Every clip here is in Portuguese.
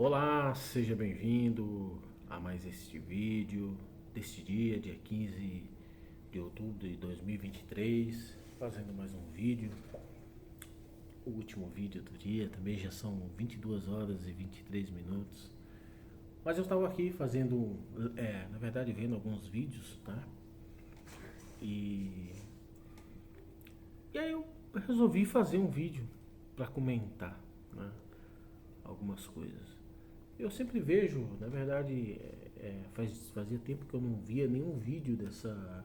Olá, seja bem-vindo a mais este vídeo deste dia 15 de outubro de 2023, fazendo mais um vídeo, o último vídeo do dia, também já são 22 horas e 23 minutos, mas eu estava aqui fazendo, na verdade vendo alguns vídeos, tá? E, e aí eu resolvi fazer um vídeo para comentar, né, algumas coisas. Eu sempre vejo, na verdade, fazia tempo que eu não via nenhum vídeo dessa.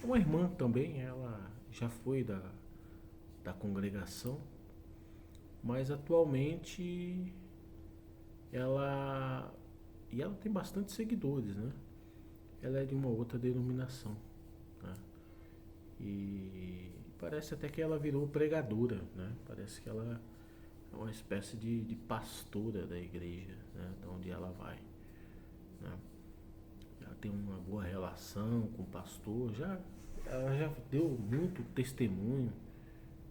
Uma irmã também, ela já foi da congregação, mas atualmente ela. E ela tem bastante seguidores, né? Ela é de uma outra denominação, né? E parece até que ela virou pregadora, né? Parece que ela é uma espécie de pastora da igreja, né? De onde ela vai, né? Ela tem uma boa relação com o pastor, ela já deu muito testemunho,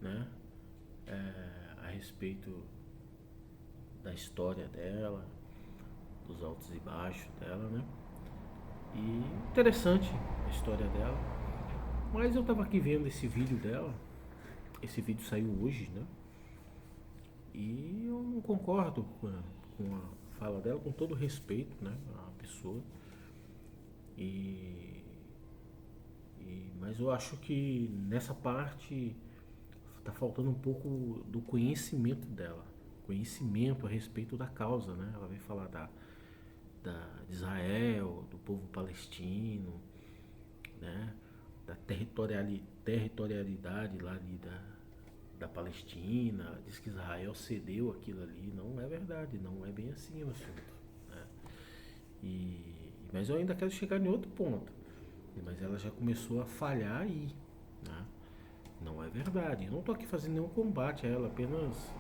né, a respeito da história dela, dos altos e baixos dela, né? E interessante a história dela. Mas eu tava aqui vendo esse vídeo dela, esse vídeo saiu hoje, né? E eu não concordo com a fala dela, com todo respeito, né, à pessoa. E mas eu acho que nessa parte está faltando um pouco do conhecimento dela, conhecimento a respeito da causa, né? Ela vem falar de Israel, do povo palestino, né? Da territorialidade lá ali da Palestina. Diz que Israel cedeu aquilo ali. Não é verdade, não é bem assim o assunto, né? Mas eu ainda quero chegar em outro ponto. Mas ela já começou a falhar aí, né? Não é verdade. Eu não estou aqui fazendo nenhum combate a ela, apenas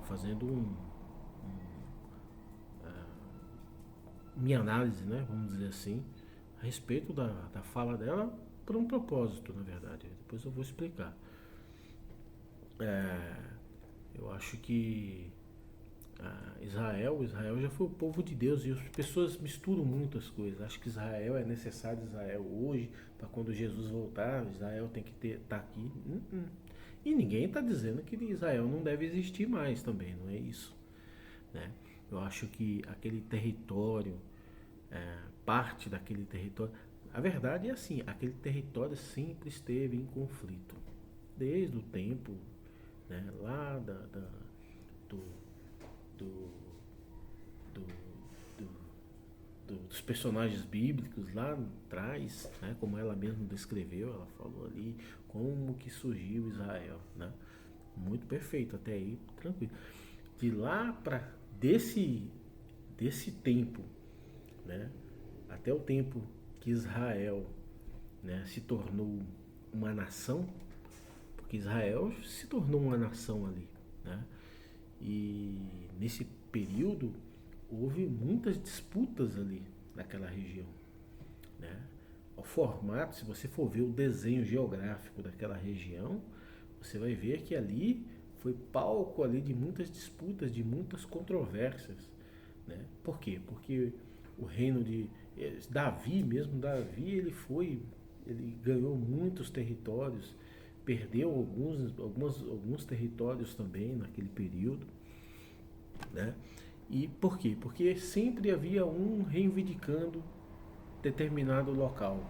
fazendo minha análise, né? Vamos dizer assim, a respeito da fala dela por um propósito, na verdade. Depois eu vou explicar. É, eu acho que Israel já foi o povo de Deus e as pessoas misturam muito as coisas. Acho que Israel é necessário Israel hoje para quando Jesus voltar, Israel tem que estar aqui. E ninguém está dizendo que Israel não deve existir mais também, não é isso, né? Eu acho que aquele território, parte daquele território, a verdade é assim, aquele território sempre esteve em conflito, desde o tempo, né, lá do, do, do, do, dos personagens bíblicos lá atrás, né, como ela mesma descreveu, ela falou ali como que surgiu Israel, né? Muito perfeito, até aí tranquilo. De lá para desse tempo, né, até o tempo que Israel, né, se tornou uma nação, porque Israel se tornou uma nação ali, né? E nesse período houve muitas disputas ali naquela região, né? O formato, se você for ver o desenho geográfico daquela região, você vai ver que ali foi palco ali de muitas disputas, de muitas controvérsias, né? Por quê? Porque o reino de Davi mesmo, ele ganhou muitos territórios, perdeu alguns territórios também naquele período, né? E por quê? Porque sempre havia um reivindicando determinado local.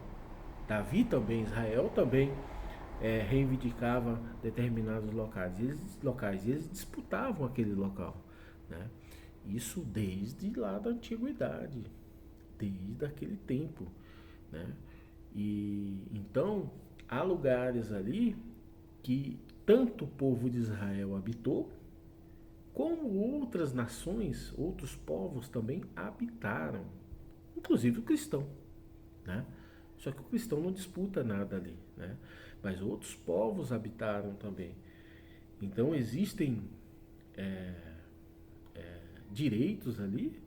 Davi também, Israel também reivindicava determinados locais. E eles disputavam aquele local, né? Isso desde lá da antiguidade, desde aquele tempo, né? E então há lugares ali que tanto o povo de Israel habitou, como outras nações, outros povos também habitaram, inclusive o cristão, né? Só que o cristão não disputa nada ali, né? Mas outros povos habitaram também. Então existem direitos ali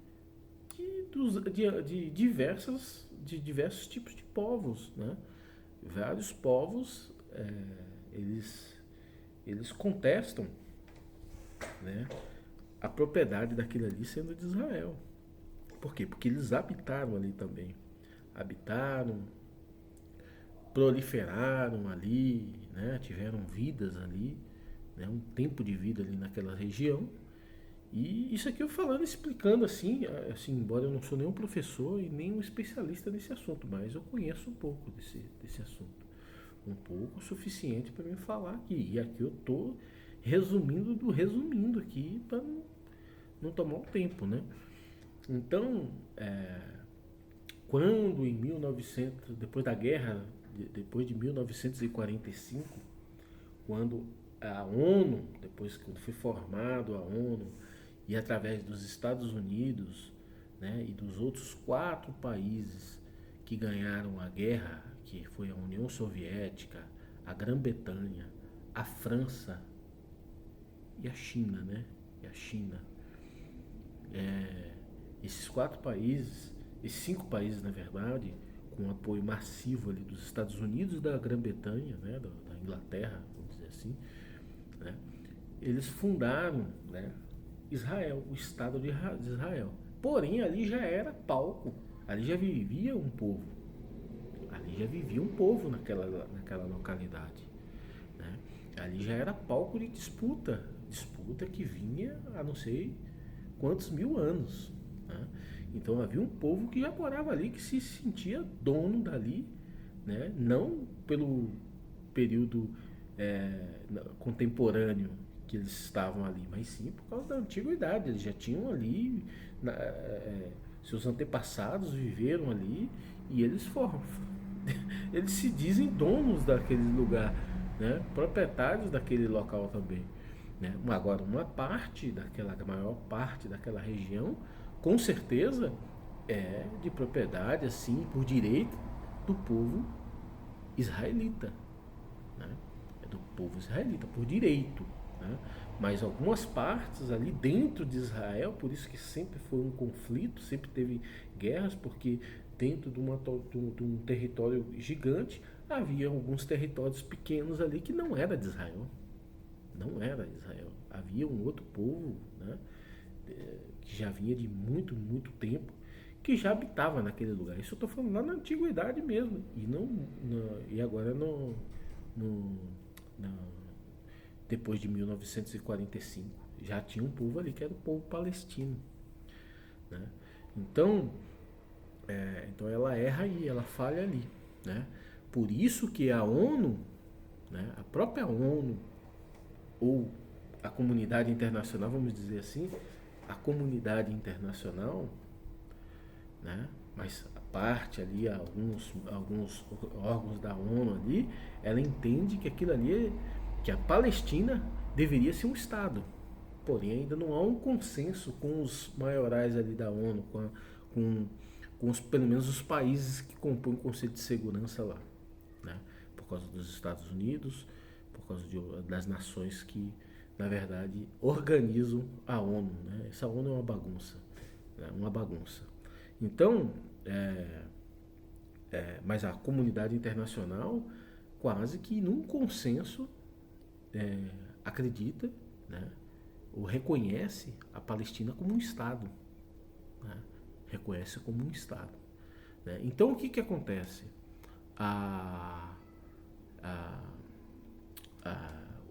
de diversos tipos de povos, né? Vários povos eles contestam, né, a propriedade daquilo ali sendo de Israel. Por quê? Porque eles habitaram ali também. Habitaram, proliferaram ali, né? Tiveram vidas ali, né? Um tempo de vida ali naquela região. E isso aqui eu falando, explicando assim, embora eu não sou nenhum professor e nem um especialista nesse assunto, mas eu conheço um pouco desse assunto. Um pouco o suficiente para me falar aqui. E aqui eu estou resumindo aqui para não tomar o tempo, né? Então, quando em 1900, depois da guerra, depois de 1945, quando a ONU, depois que foi formado a ONU, e através dos Estados Unidos, né, e dos outros 4 países que ganharam a guerra, que foi a União Soviética, a Grã-Bretanha, a França e a China, né? E a China. Esses 4 países, esses 5 países na verdade, com apoio massivo ali dos Estados Unidos e da Grã-Bretanha, né, da Inglaterra, vamos dizer assim, né, eles fundaram, né, Israel, o Estado de Israel. Porém, ali já era palco, ali já vivia um povo, ali já vivia um povo naquela localidade. Né? Ali já era palco de disputa que vinha há não sei quantos mil anos. Né? Então havia um povo que já morava ali, que se sentia dono dali, né? Não pelo período contemporâneo que eles estavam ali, mas sim por causa da antiguidade. Eles já tinham ali, seus antepassados viveram ali e eles foram, eles se dizem donos daquele lugar, né? Proprietários daquele local também. Né? Agora, a maior parte daquela região, com certeza, é de propriedade, assim, por direito do povo israelita. Né? É do povo israelita, por direito. Né? Mas algumas partes ali dentro de Israel, por isso que sempre foi um conflito, sempre teve guerras, porque dentro de um território gigante havia alguns territórios pequenos ali que não era de Israel. Não era Israel. Havia um outro povo, né, que já vinha de muito, muito tempo, que já habitava naquele lugar. Isso eu estou falando lá na antiguidade mesmo. E, não, e agora no, na, depois de 1945. Já tinha um povo ali que era o povo palestino. Né? Então, então ela erra aí, ela falha ali. Né? Por isso que a ONU, né, a própria ONU, ou a comunidade internacional, vamos dizer assim, a comunidade internacional, né, mas a parte ali, alguns órgãos da ONU ali, ela entende que aquilo ali, que a Palestina deveria ser um Estado. Porém, ainda não há um consenso com os maiorais ali da ONU, com, pelo menos os países que compõem o Conselho de Segurança lá. Né? Por causa dos Estados Unidos, por causa das nações que, na verdade, organizam a ONU. Né? Essa ONU é uma bagunça. Né? Uma bagunça. Então, mas a comunidade internacional, quase que num consenso, acredita, né, ou reconhece a Palestina como um Estado. Né? Reconhece como um Estado. Né? Então, o que acontece? A, a,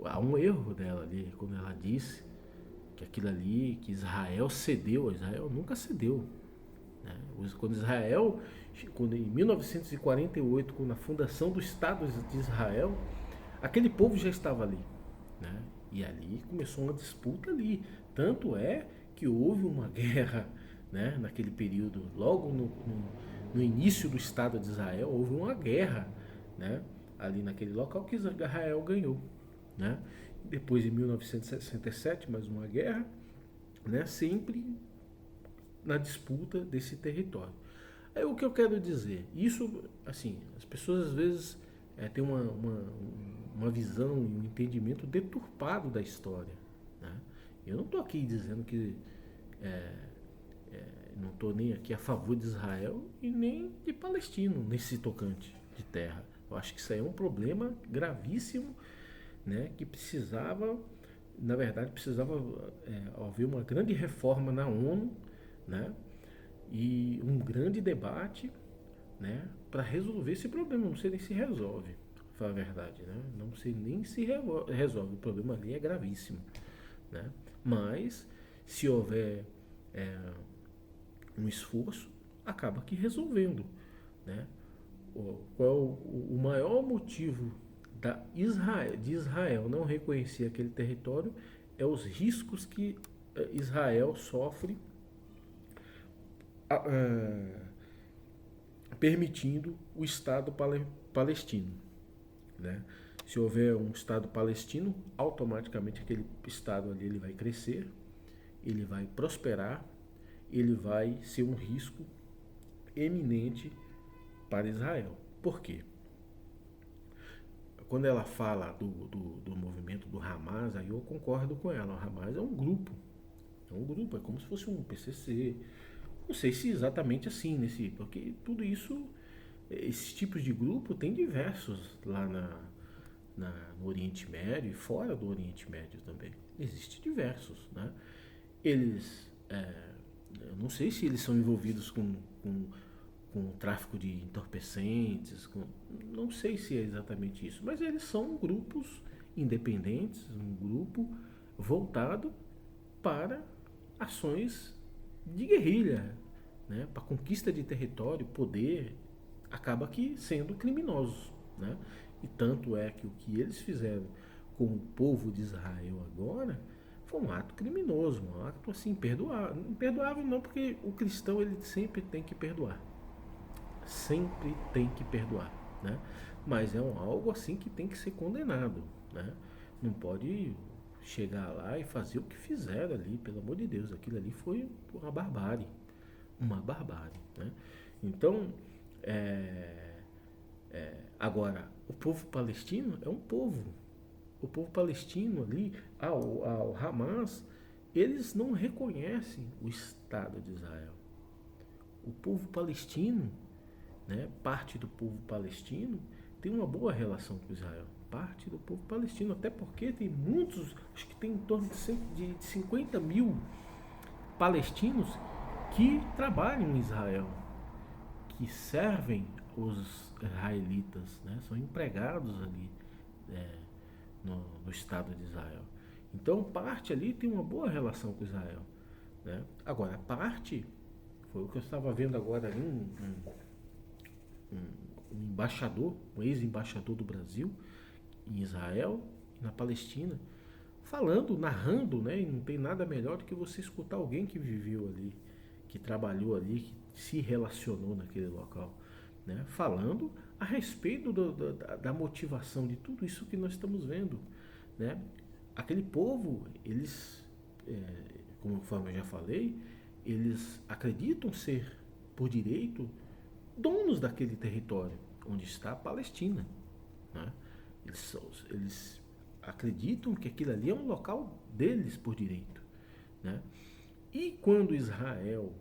há um erro dela ali, quando ela disse que aquilo ali, que Israel cedeu. Israel nunca cedeu. Né? Quando em 1948, com a fundação do Estado de Israel, aquele povo já estava ali. Né? E ali começou uma disputa ali. Tanto é que houve uma guerra, né, naquele período, logo no início do Estado de Israel, houve uma guerra, né, ali naquele local que Israel ganhou. Né? Depois, em 1967, mais uma guerra, né, sempre na disputa desse território. Aí o que eu quero dizer? Isso, assim, as pessoas às vezes têm uma visão e um entendimento deturpado da história. Né? Eu não estou aqui dizendo que não estou nem aqui a favor de Israel e nem de palestino nesse tocante de terra. Eu acho que isso aí é um problema gravíssimo, né, que precisava na verdade, precisava haver uma grande reforma na ONU, né? E um grande debate, né? Para resolver esse problema. Não sei nem se resolve, pra falar a verdade, né? Não sei nem se resolve. O problema ali é gravíssimo, né? Mas, se houver é, um esforço, acaba que resolvendo, né? Qual é o maior motivo de Israel não reconhecer aquele território é os riscos que Israel sofre ah, permitindo o Estado palestino, né? Se houver um Estado palestino, automaticamente aquele Estado ali ele vai crescer, ele vai prosperar, ele vai ser um risco eminente para Israel. Por quê? Quando ela fala do movimento do Hamas, aí eu concordo com ela. O Hamas é como se fosse um PCC. Não sei se exatamente assim, porque tudo isso, esses tipos de grupo tem diversos lá no Oriente Médio e fora do Oriente Médio também. Existem diversos, né? Eles, eu não sei se eles são envolvidos com o tráfico de entorpecentes, não sei se é exatamente isso, mas eles são grupos independentes, um grupo voltado para ações de guerrilha, né? Para conquista de território, poder, acaba que sendo criminosos, né? E tanto é que o que eles fizeram com o povo de Israel agora foi um ato criminoso, um ato assim imperdoável. Imperdoável não, porque o cristão ele sempre tem que perdoar, sempre tem que perdoar, né? Mas é algo assim que tem que ser condenado, né? Não pode chegar lá e fazer o que fizeram ali, pelo amor de Deus, aquilo ali foi uma barbárie, né? Então, agora, o povo palestino é um povo, o povo palestino ali, ao Hamas, eles não reconhecem o Estado de Israel. O povo palestino, né, parte do povo palestino tem uma boa relação com Israel. Parte do povo palestino, até porque tem muitos, acho que tem em torno de 50 mil palestinos que trabalham em Israel, que servem os israelitas, né, são empregados ali no Estado de Israel. Então, parte ali tem uma boa relação com Israel, né? Agora, parte, foi o que eu estava vendo agora ali, um embaixador, um ex-embaixador do Brasil em Israel e na Palestina, falando, narrando, né? E não tem nada melhor do que você escutar alguém que viveu ali, que trabalhou ali, que se relacionou naquele local, né? Falando a respeito da motivação de tudo isso que nós estamos vendo, né? Aquele povo, eles, conforme eu já falei, eles acreditam ser, por direito, donos daquele território onde está a Palestina, né? Eles acreditam que aquilo ali é um local deles por direito, né? E quando Israel,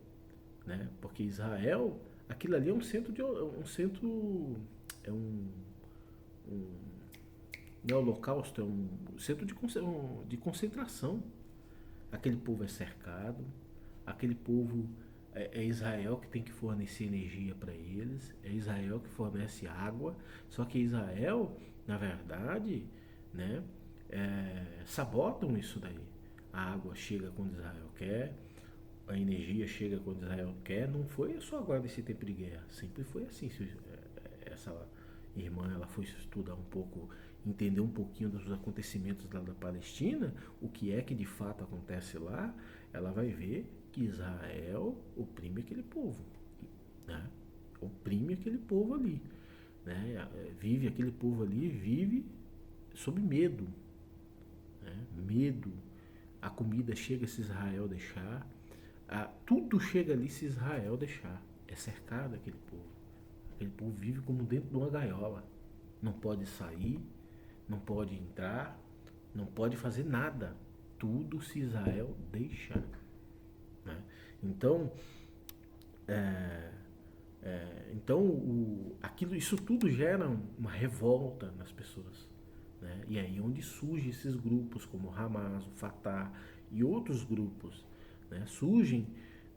né? Porque Israel, aquilo ali é um centro é um não é holocausto, é um centro de concentração. Aquele povo é cercado, aquele povo é Israel que tem que fornecer energia para eles, é Israel que fornece água, só que Israel, na verdade, né, sabotam isso daí. A água chega quando Israel quer, a energia chega quando Israel quer, não foi só agora nesse tempo de guerra, sempre foi assim. Essa irmã ela foi estudar um pouco, entender um pouquinho dos acontecimentos lá da Palestina, o que é que de fato acontece lá, ela vai ver que Israel oprime aquele povo, né? Oprime aquele povo ali, né? Vive aquele povo ali, vive sob medo, né? Medo. A comida chega se Israel deixar, tudo chega ali se Israel deixar. É cercado aquele povo. Aquele povo vive como dentro de uma gaiola. Não pode sair, não pode entrar, não pode fazer nada. Tudo se Israel deixar, né? Então, isso tudo gera uma revolta nas pessoas, né? E aí é onde surgem esses grupos como o Hamas, o Fatah e outros grupos, né? Surgem,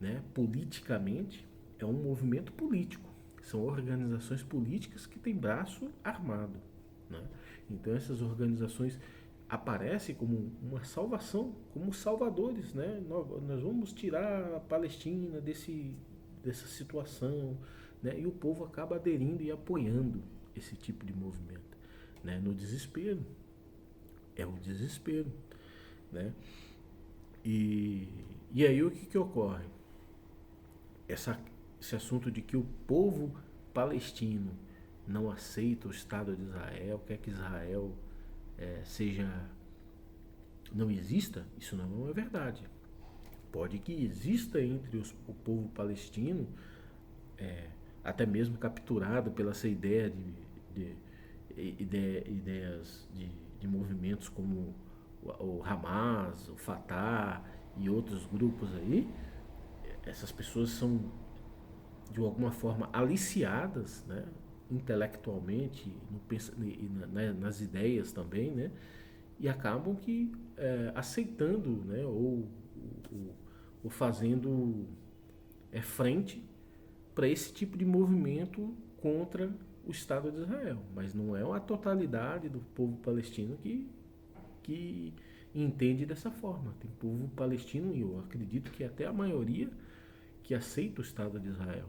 né, politicamente, é um movimento político, são organizações políticas que têm braço armado, né? Então essas organizações aparecem como uma salvação, como salvadores, né? Nós vamos tirar a Palestina dessa situação, né? E o povo acaba aderindo e apoiando esse tipo de movimento, né? No desespero, é o desespero, né? E, e aí o que ocorre? Essa, esse assunto de que o povo palestino não aceita o Estado de Israel, quer que Israel seja, não exista, isso não é verdade. Pode que exista entre o povo palestino, é, até mesmo capturado pela essa ideia ideias de movimentos como o Hamas, o Fatah e outros grupos aí. Essas pessoas são de alguma forma aliciadas, né, intelectualmente nas ideias também, né, e acabam que aceitando, né, ou fazendo frente para esse tipo de movimento contra o Estado de Israel. Mas não é a totalidade do povo palestino que entende dessa forma. Tem povo palestino, e eu acredito que até a maioria, que aceita o Estado de Israel,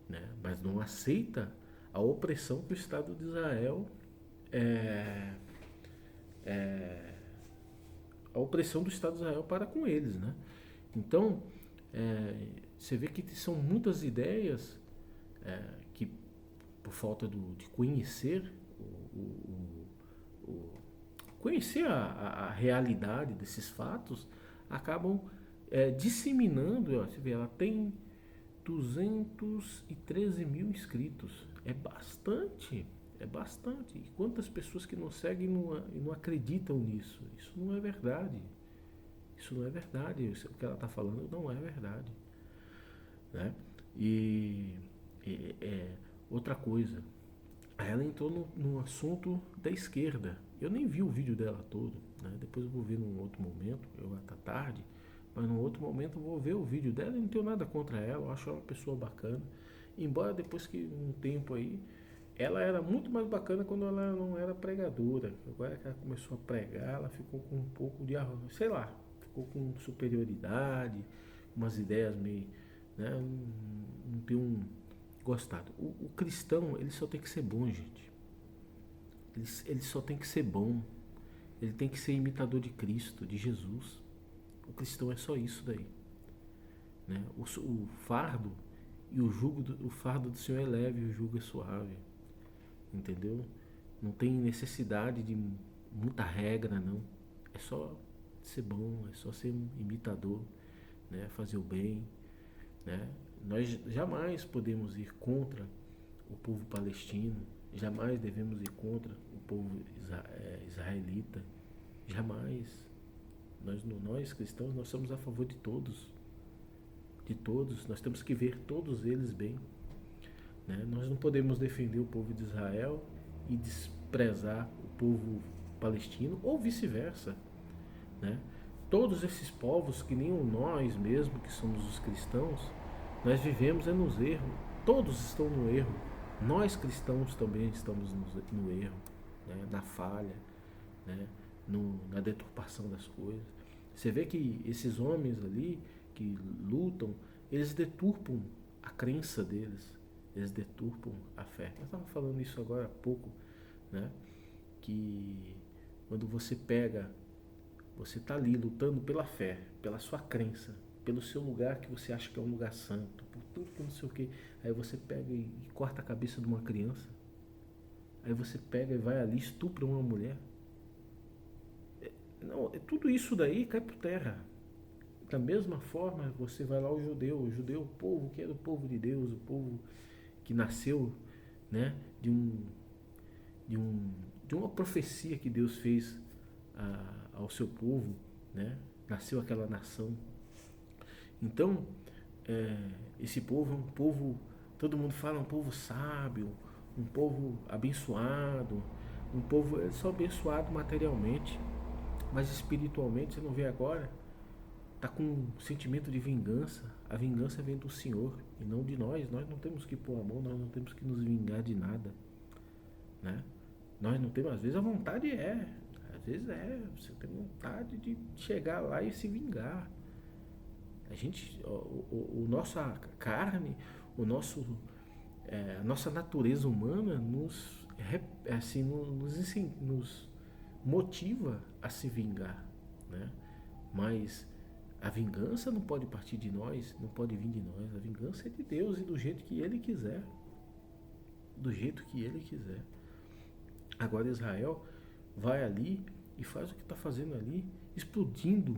né? Mas não aceita a opressão que o Estado de Israel é, a opressão do Estado de Israel para com eles, né? Então, você vê que são muitas ideias que, por falta de conhecer o conhecer a realidade desses fatos, acabam disseminando. Ó, você vê, ela tem 213 mil inscritos. É bastante. É bastante. E quantas pessoas que não seguem e não acreditam nisso? Isso não é verdade. Isso não é verdade. Isso, o que ela está falando não é verdade. Né? E, outra coisa, ela entrou no assunto da esquerda. Eu nem vi o vídeo dela todo, né? Depois eu vou ver num outro momento, eu à tarde, mas num outro momento eu vou ver o vídeo dela e não tenho nada contra ela, eu acho ela uma pessoa bacana. Embora depois que um tempo aí, ela era muito mais bacana quando ela não era pregadora. Agora que ela começou a pregar, ela ficou com um pouco de, sei lá, ficou com superioridade, umas ideias meio, né? Não tem gostado. O cristão, ele só tem que ser bom, gente. Ele só tem que ser bom. Ele tem que ser imitador de Cristo, de Jesus. O cristão é só isso daí, né? O fardo e o fardo do Senhor é leve e o jugo é suave, entendeu? Não tem necessidade de muita regra, não. É só ser bom, é só ser um imitador, né? Fazer o bem, né? Nós jamais podemos ir contra o povo palestino, jamais devemos ir contra o povo israelita, jamais. Nós cristãos, nós somos a favor de todos, nós temos que ver todos eles bem, né? Nós não podemos defender o povo de Israel e desprezar o povo palestino, ou vice-versa, né? Todos esses povos, que nem nós mesmo, que somos os cristãos, nós vivemos nos erros, todos estão no erro. Nós cristãos também estamos no erro, né? Na falha, né? Na deturpação das coisas. Você vê que esses homens ali que lutam, eles deturpam a crença deles, eles deturpam a fé. Eu estava falando isso agora há pouco, né? Que quando você está ali lutando pela fé, pela sua crença, pelo seu lugar que você acha que é um lugar santo, por tudo que não sei o que, aí você pega e corta a cabeça de uma criança, aí você pega e vai ali e estupra uma mulher. Não, tudo isso daí cai por terra. Da mesma forma, você vai lá o judeu, o povo que é do povo de Deus, o povo que nasceu, né, de, um, de uma profecia que Deus fez ao seu povo, né, nasceu aquela nação. Então, esse povo é um povo, todo mundo fala, um povo sábio, um povo abençoado, Um povo só abençoado materialmente, mas espiritualmente, você não vê agora, está com um sentimento de vingança. A vingança vem do Senhor e não de nós. Nós não temos que pôr a mão, nós não temos que nos vingar de nada, né? Nós não temos, às vezes a vontade às vezes você tem vontade de chegar lá e se vingar. A gente, nossa carne, o nosso, a nossa natureza humana assim, nos motiva a se vingar, né? Mas a vingança não pode partir de nós, não pode vir de nós. A vingança é de Deus e do jeito que Ele quiser. Do jeito que Ele quiser. Agora Israel vai ali e faz o que está fazendo ali, explodindo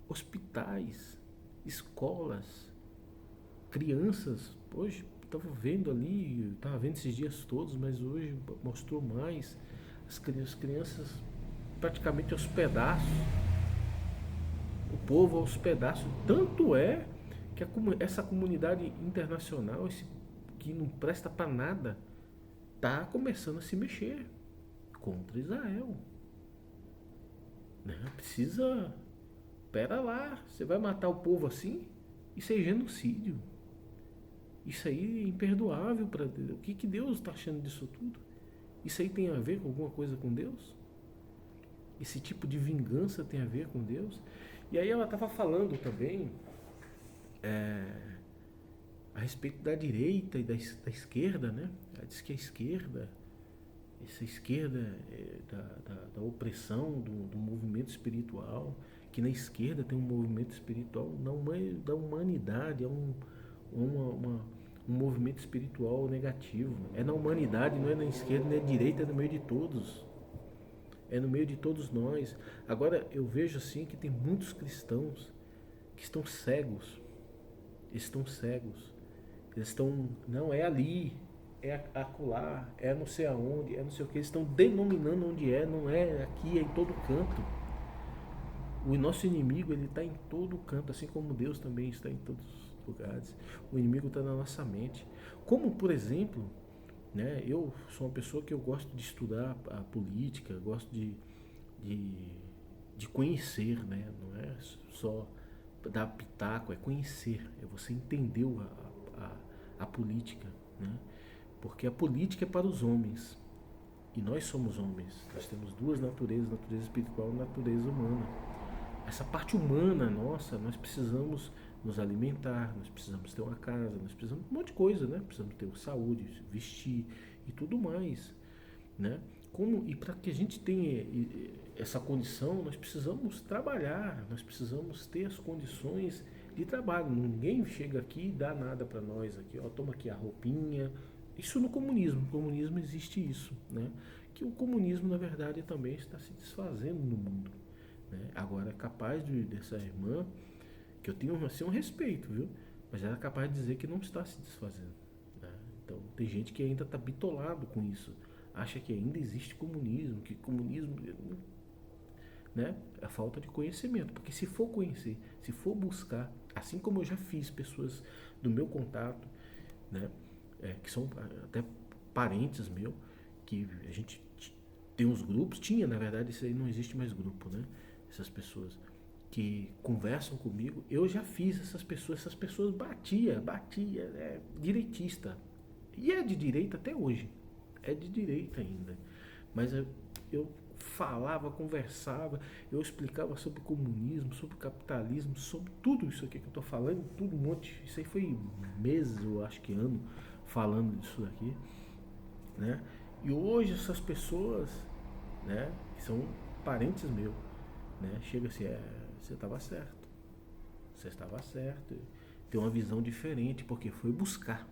hospitais, escolas, crianças. Hoje estava vendo ali, estava vendo esses dias todos, mas hoje mostrou mais as crianças praticamente aos pedaços, o povo aos pedaços. Tanto é que essa comunidade internacional, que não presta para nada, está começando a se mexer contra Israel, né? Precisa. Pera lá, você vai matar o povo assim? Isso é genocídio. Isso aí é imperdoável para Deus. O que Deus está achando disso tudo? Isso aí tem a ver com alguma coisa com Deus? Esse tipo de vingança tem a ver com Deus? E aí ela estava falando também a respeito da direita e da esquerda, né? Ela disse que a esquerda, essa esquerda da opressão do movimento espiritual, que na esquerda tem um movimento espiritual da humanidade, é um movimento espiritual negativo. É na humanidade, não é na esquerda, não é na direita, é no meio de todos. É no meio de todos nós. Agora eu vejo assim que tem muitos cristãos que estão cegos. Estão cegos. Eles estão, não é ali, é acolá, é não sei aonde, é não sei o que. Eles estão denominando onde é, não é aqui, é em todo canto. O nosso inimigo, ele está em todo canto, assim como Deus também está em todos os lugares. O inimigo está na nossa mente. Como, por exemplo, né, eu sou uma pessoa que eu gosto de estudar a política, gosto de conhecer, né? Não é só dar pitaco, é conhecer, é você entender a política, né? Porque a política é para os homens. E nós somos homens. Nós temos duas naturezas, natureza espiritual e natureza humana. Essa parte humana nossa, nós precisamos nos alimentar, nós precisamos ter uma casa, nós precisamos de um monte de coisa, né? Precisamos ter saúde, vestir e tudo mais, né? E para que a gente tenha essa condição, nós precisamos trabalhar, nós precisamos ter as condições de trabalho. Ninguém chega aqui e dá nada para nós aqui, ó, toma aqui a roupinha. Isso no comunismo existe isso, né? Que o comunismo na verdade também está se desfazendo no mundo, né? Agora é capaz dessa irmã, que eu tenho assim, um respeito, viu? Mas ela é capaz de dizer que não está se desfazendo, né? Então tem gente que ainda está bitolado com isso, acha que ainda existe comunismo, que comunismo, né? É a falta de conhecimento, porque se for conhecer, se for buscar, assim como eu já fiz pessoas do meu contato, né? Que são até parentes meus, que a gente tem uns grupos, na verdade isso aí não existe mais grupo, né? Essas pessoas que conversam comigo, eu já fiz essas pessoas batia, direitista, e é de direita até hoje, é de direita ainda, mas eu falava, conversava, eu explicava sobre comunismo, sobre capitalismo, sobre tudo isso aqui que eu estou falando, tudo um monte, isso aí foi meses, eu acho que ano, falando disso daqui, né? E hoje essas pessoas, né, que são parentes meus, né, chega assim, você estava certo, tem uma visão diferente, porque foi buscar,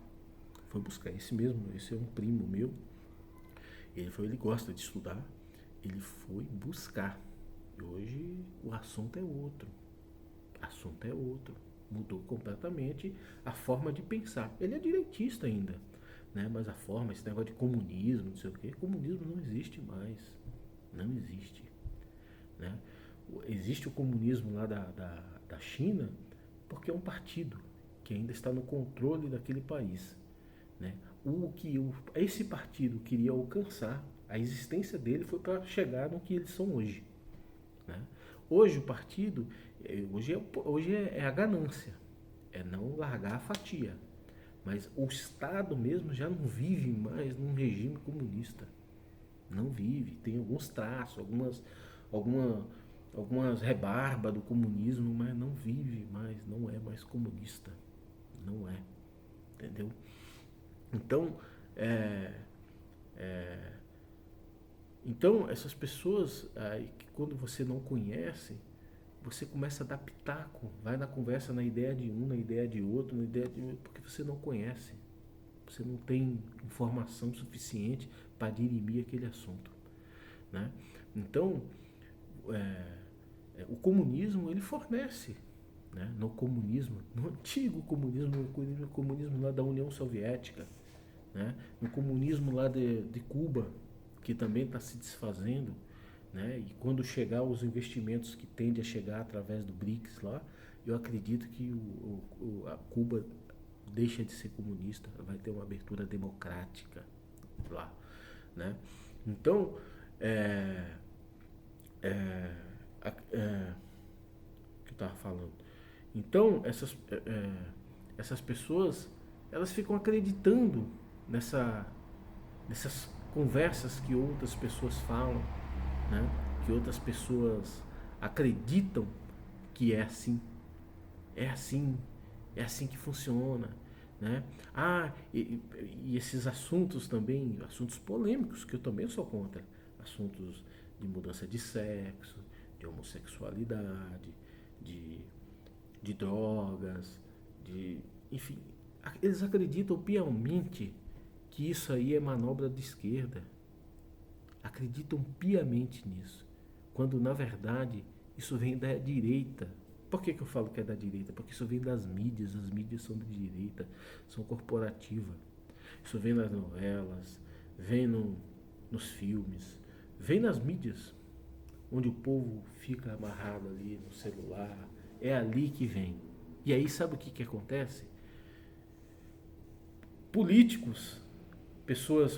esse é um primo meu, ele gosta de estudar, ele foi buscar, e hoje o assunto é outro, mudou completamente a forma de pensar. Ele é direitista ainda, né? Mas a forma, esse negócio de comunismo, não sei o que, comunismo não existe mais, não existe, né? Existe o comunismo lá da China porque é um partido que ainda está no controle daquele país, né? Esse partido queria alcançar A existência dele foi para chegar no que eles são hoje, né? Hoje o partido, hoje é a ganância, é não largar a fatia. Mas o Estado mesmo já não vive mais num regime comunista. Não vive. Tem alguns traços, alguma, algumas rebarbas do comunismo, mas não vive mais, não é mais comunista. Não é. Entendeu? Então, é, é, então essas pessoas aí, que quando você não conhece, você começa a dar pitaco, vai na conversa na ideia de um, na ideia de outro, na ideia de outro, porque você não conhece. Você não tem informação suficiente para dirimir aquele assunto, né? Então, o comunismo ele fornece, né? No comunismo, no antigo comunismo, no comunismo lá da União Soviética, né? No comunismo lá de Cuba, que também está se desfazendo, né? E quando chegar os investimentos que tende a chegar através do BRICS lá, eu acredito que a Cuba deixa de ser comunista, vai ter uma abertura democrática lá, né? Então, é, é, que eu estava falando. Então, essas pessoas, elas ficam acreditando nessas conversas que outras pessoas falam, né? Que outras pessoas acreditam que é assim, é assim que funciona, né? E esses assuntos também, assuntos polêmicos, que eu também sou contra, assuntos de mudança de sexo, de homossexualidade, de, de drogas, enfim, eles acreditam piamente que isso aí é manobra de esquerda, acreditam piamente nisso, quando na verdade isso vem da direita. Por que eu falo que é da direita? Porque isso vem das mídias, as mídias são de direita, são corporativas. Isso vem nas novelas, vem nos filmes, vem nas mídias, onde o povo fica amarrado ali no celular, é ali que vem. E aí sabe o que acontece? Políticos, pessoas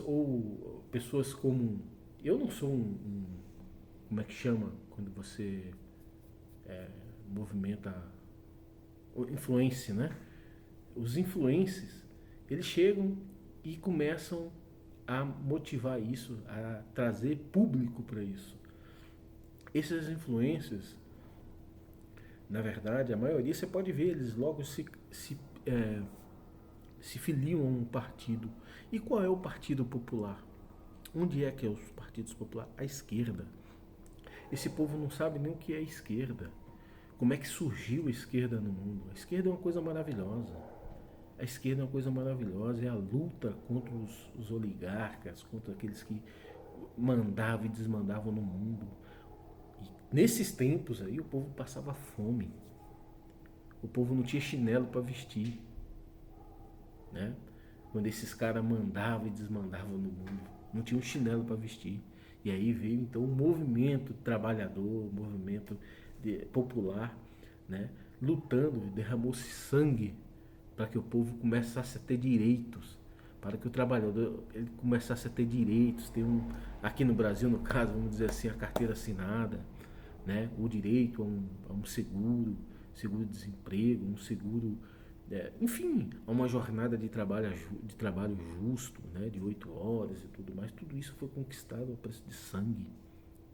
como... Eu não sou como é que chama quando você movimenta o influência, né? Os influencers, eles chegam e começam a motivar isso, a trazer público para isso. Esses influencers, na verdade, a maioria você pode ver, eles logo se filiam a um partido. E qual é o Partido Popular? Onde é que é os partidos populares? A esquerda. Esse povo não sabe nem o que é esquerda. Como é que surgiu a esquerda no mundo? A esquerda é uma coisa maravilhosa. A esquerda é uma coisa maravilhosa, é a luta contra os oligarcas, contra aqueles que mandavam e desmandavam no mundo. E nesses tempos aí o povo passava fome. O povo não tinha chinelo para vestir, né? Quando esses caras mandavam e desmandavam no mundo, não tinha um chinelo para vestir. E aí veio então o movimento trabalhador, o movimento popular, né? Lutando, derramou-se sangue para que o povo começasse a ter direitos, para que o trabalhador ele começasse a ter direitos, aqui no Brasil, no caso, vamos dizer assim, a carteira assinada, né? O direito a um seguro-desemprego, um seguro, enfim, a uma jornada de trabalho justo, né? De 8 horas e tudo mais. Tudo isso foi conquistado ao preço de sangue,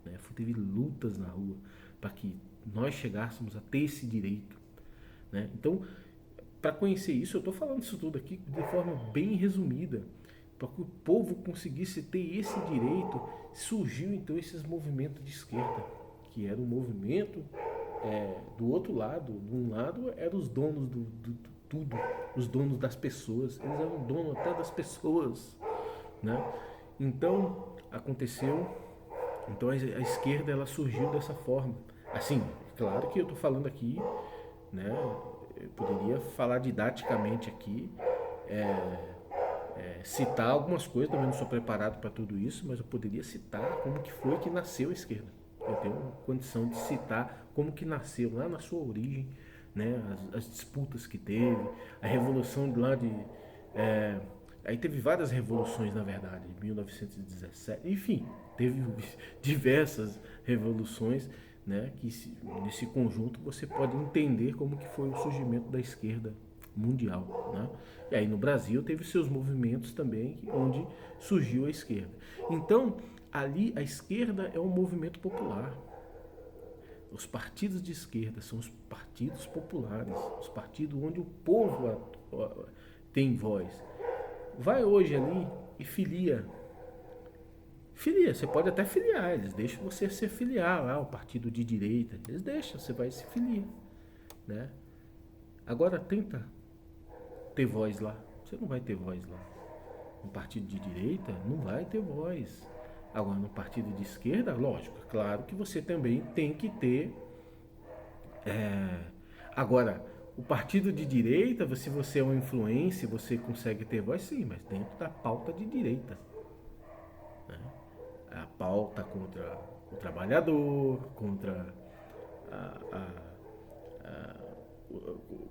né? Teve lutas na rua para que nós chegássemos a ter esse direito, né? Então, para conhecer isso, eu estou falando isso tudo aqui de forma bem resumida, para que o povo conseguisse ter esse direito. Surgiu então esses movimentos de esquerda, que era um movimento do outro lado. De um lado eram os donos do tudo, os donos das pessoas, eles eram donos até das pessoas, né? Então aconteceu, então a esquerda ela surgiu dessa forma. Assim, claro que eu estou falando aqui, né? Eu poderia falar didaticamente aqui, citar algumas coisas, também não sou preparado para tudo isso, mas eu poderia citar como que foi que nasceu a esquerda. Eu tenho condição de citar como que nasceu lá na sua origem, né? As disputas que teve, a revolução de lá Aí teve várias revoluções, na verdade, em 1917, enfim, teve diversas revoluções, né, que nesse conjunto você pode entender como que foi o surgimento da esquerda mundial, né? E aí no Brasil teve seus movimentos também, onde surgiu a esquerda. Então, ali a esquerda é um movimento popular. Os partidos de esquerda são os partidos populares, os partidos onde o povo tem voz. Vai hoje ali e filia. Filia, você pode até filiar, eles deixam você se filiar lá, o partido de direita. Eles deixam, você vai se filiar, né? Agora tenta ter voz lá. Você não vai ter voz lá. No partido de direita, não vai ter voz. Agora, no partido de esquerda, lógico, é claro que você também tem que ter. Agora, o partido de direita, se você é uma influência, você consegue ter voz, sim, mas dentro da pauta de direita. Né? A pauta contra o trabalhador, a, a, a,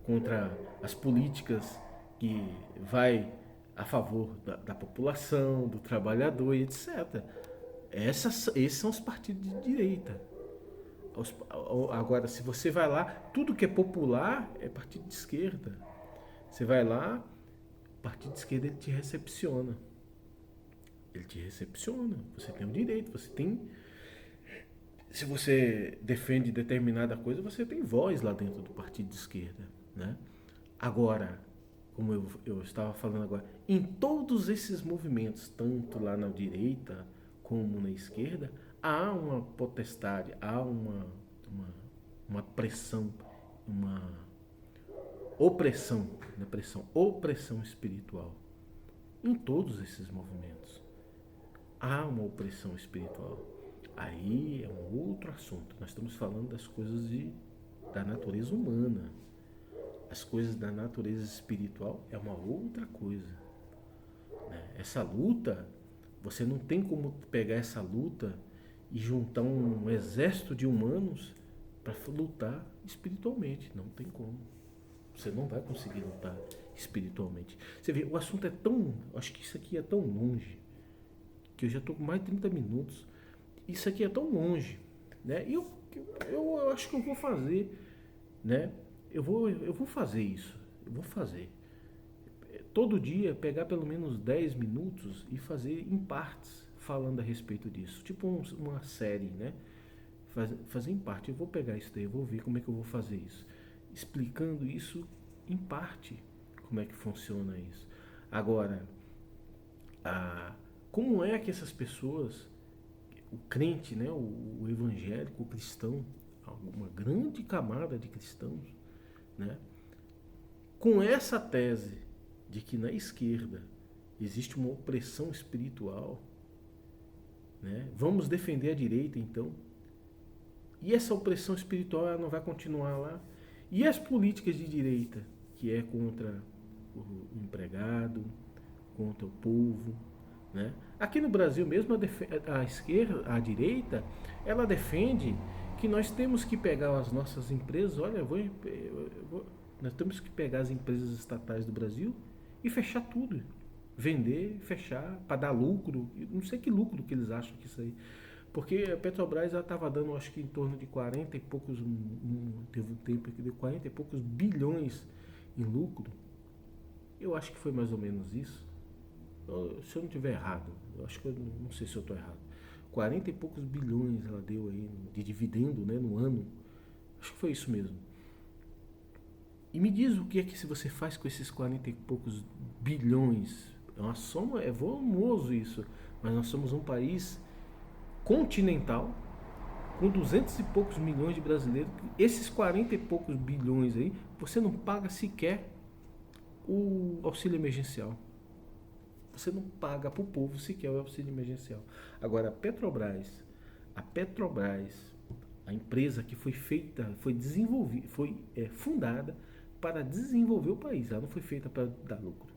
contra as políticas que vai a favor da população, do trabalhador e etc. Esses são os partidos de direita. Agora, se você vai lá, tudo que é popular é partido de esquerda. Você vai lá, o partido de esquerda ele te recepciona. Ele te recepciona. Você tem o direito, você tem. Se você defende determinada coisa, você tem voz lá dentro do partido de esquerda, né? Agora, como eu estava falando agora, em todos esses movimentos, tanto lá na direita como na esquerda, há uma potestade, há uma pressão, uma opressão, não é pressão, opressão espiritual. Em todos esses movimentos há uma opressão espiritual. Aí é um outro assunto. Nós estamos falando das coisas da natureza humana. As coisas da natureza espiritual é uma outra coisa. Né? Essa luta, você não tem como pegar essa luta e juntar um exército de humanos para lutar espiritualmente. Não tem como. Você não vai conseguir lutar espiritualmente. Você vê, o assunto é tão. Acho que isso aqui é tão longe, que eu já estou com mais de 30 minutos. Isso aqui é tão longe. Né? E eu acho que eu vou fazer. Né? Eu vou fazer isso. Eu vou fazer. Todo dia pegar pelo menos 10 minutos e fazer em partes falando a respeito disso. Tipo uma série, né? Fazer em parte. Eu vou pegar isso daí, eu vou ver como é que eu vou fazer isso. Explicando isso em parte, como é que funciona isso. Agora, como é que essas pessoas, o crente, né, o evangélico, o cristão, uma grande camada de cristãos, né, com essa tese de que na esquerda existe uma opressão espiritual, né, vamos defender a direita então. E essa opressão espiritual ela não vai continuar lá? E as políticas de direita, que é contra o empregado, contra o povo, né? Aqui no Brasil mesmo a esquerda, a direita, ela defende que nós temos que pegar as nossas empresas, olha, nós temos que pegar as empresas estatais do Brasil e fechar tudo. Vender, fechar, para dar lucro. Não sei que lucro que eles acham que isso aí. Porque a Petrobras estava dando, acho que em torno de 40 e poucos, teve um tempo que deu 40 e poucos bilhões em lucro. Eu acho que foi mais ou menos isso. Se eu não estiver errado, eu acho que eu não sei se eu estou errado. 40 e poucos bilhões ela deu aí de dividendo, né, no ano. Acho que foi isso mesmo. E me diz o que é que se você faz com esses 40 e poucos bilhões. É uma soma, é volumoso isso. Mas nós somos um país continental, com 200 e poucos milhões de brasileiros. Esses 40 e poucos bilhões aí, você não paga sequer o auxílio emergencial. Você não paga para o povo sequer o auxílio emergencial. Agora, a Petrobras, a empresa que foi feita, foi desenvolvida, foi fundada para desenvolver o país. Ela não foi feita para dar lucro.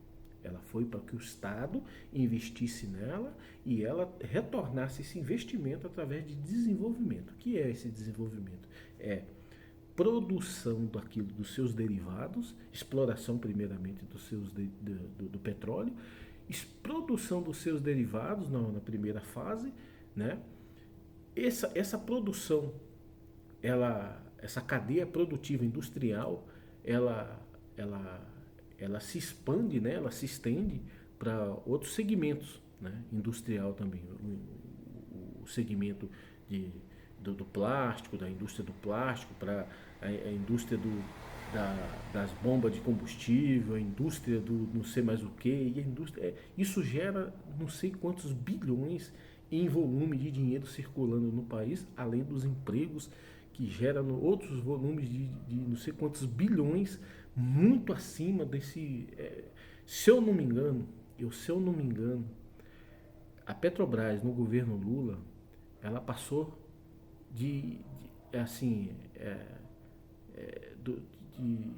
Ela foi para que o Estado investisse nela e ela retornasse esse investimento através de desenvolvimento. O que é esse desenvolvimento? É produção dos seus derivados, exploração primeiramente do petróleo, produção dos seus derivados na primeira fase, né? Essa produção, essa cadeia produtiva industrial, ela, ela, ela se expande, né? Ela se estende para outros segmentos, né? Industrial também, o segmento do plástico, da indústria do plástico, para a indústria das bombas de combustível, a indústria do não sei mais o que, e a indústria, isso gera não sei quantos bilhões em volume de dinheiro circulando no país, além dos empregos que geram outros volumes de não sei quantos bilhões, muito acima desse. Se eu não me engano, a Petrobras no governo Lula, ela passou de assim, do, de,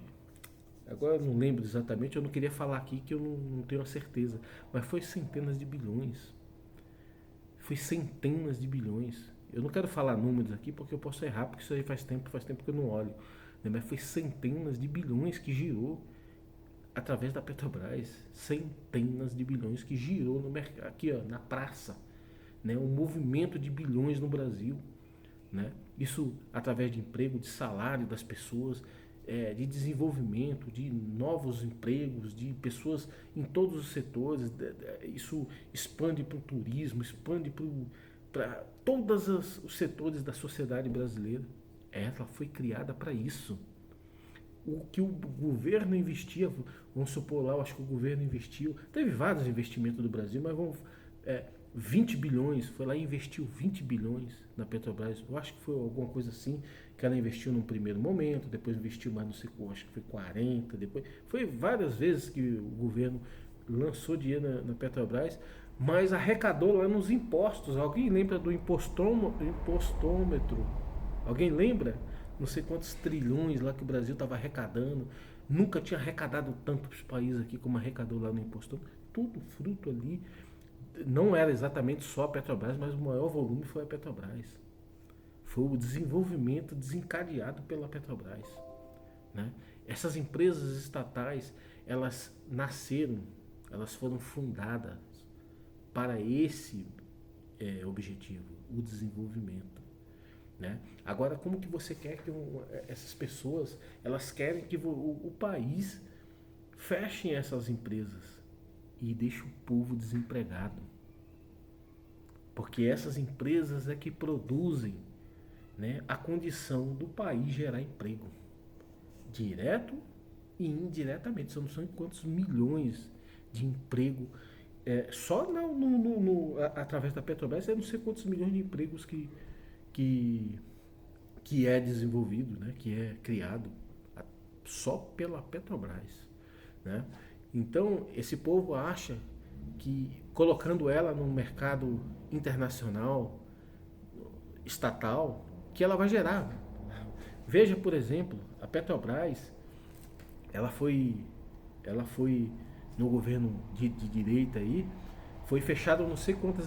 agora eu não lembro exatamente, eu não queria falar aqui que eu não tenho a certeza, mas foi centenas de bilhões. Foi centenas de bilhões. Eu não quero falar números aqui porque eu posso errar, porque isso aí faz tempo que eu não olho. Né? Mas foi centenas de bilhões que girou através da Petrobras. Centenas de bilhões que girou no mercado, aqui ó, na praça. Né? Um movimento de bilhões no Brasil. Né? Isso através de emprego, de salário das pessoas, de desenvolvimento, de novos empregos, de pessoas em todos os setores. Isso expande para o turismo, expande para todos os setores da sociedade brasileira. Ela foi criada para isso. O que o governo investia, vamos supor lá, eu acho que o governo investiu, teve vários investimentos do Brasil, mas vamos, 20 bilhões, foi lá e investiu 20 bilhões na Petrobras, eu acho que foi alguma coisa assim, que ela investiu num primeiro momento, depois investiu mais não sei, acho que foi 40, depois, foi várias vezes que o governo lançou dinheiro na Petrobras, mas arrecadou lá nos impostos. Alguém lembra do impostômetro? Alguém lembra? Não sei quantos trilhões lá que o Brasil estava arrecadando. Nunca tinha arrecadado tanto para os países aqui como arrecadou lá no impostômetro. Tudo fruto ali. Não era exatamente só a Petrobras, mas o maior volume foi a Petrobras. Foi o desenvolvimento desencadeado pela Petrobras. Né? Essas empresas estatais, elas nasceram, elas foram fundadas para esse objetivo, o desenvolvimento. Né? Agora, como que você quer que essas pessoas, elas querem que o país feche essas empresas e deixe o povo desempregado? Porque essas empresas é que produzem, né, a condição do país gerar emprego, direto e indiretamente. São não sei quantos milhões de emprego só através da Petrobras, eu não sei quantos milhões de empregos que, que é desenvolvido, né, que é criado só pela Petrobras. Né? Então, esse povo acha que colocando ela no mercado internacional, estatal, que ela vai gerar. Veja, por exemplo, a Petrobras, ela foi, ela foi no governo de direita aí, foi fechado não sei quantas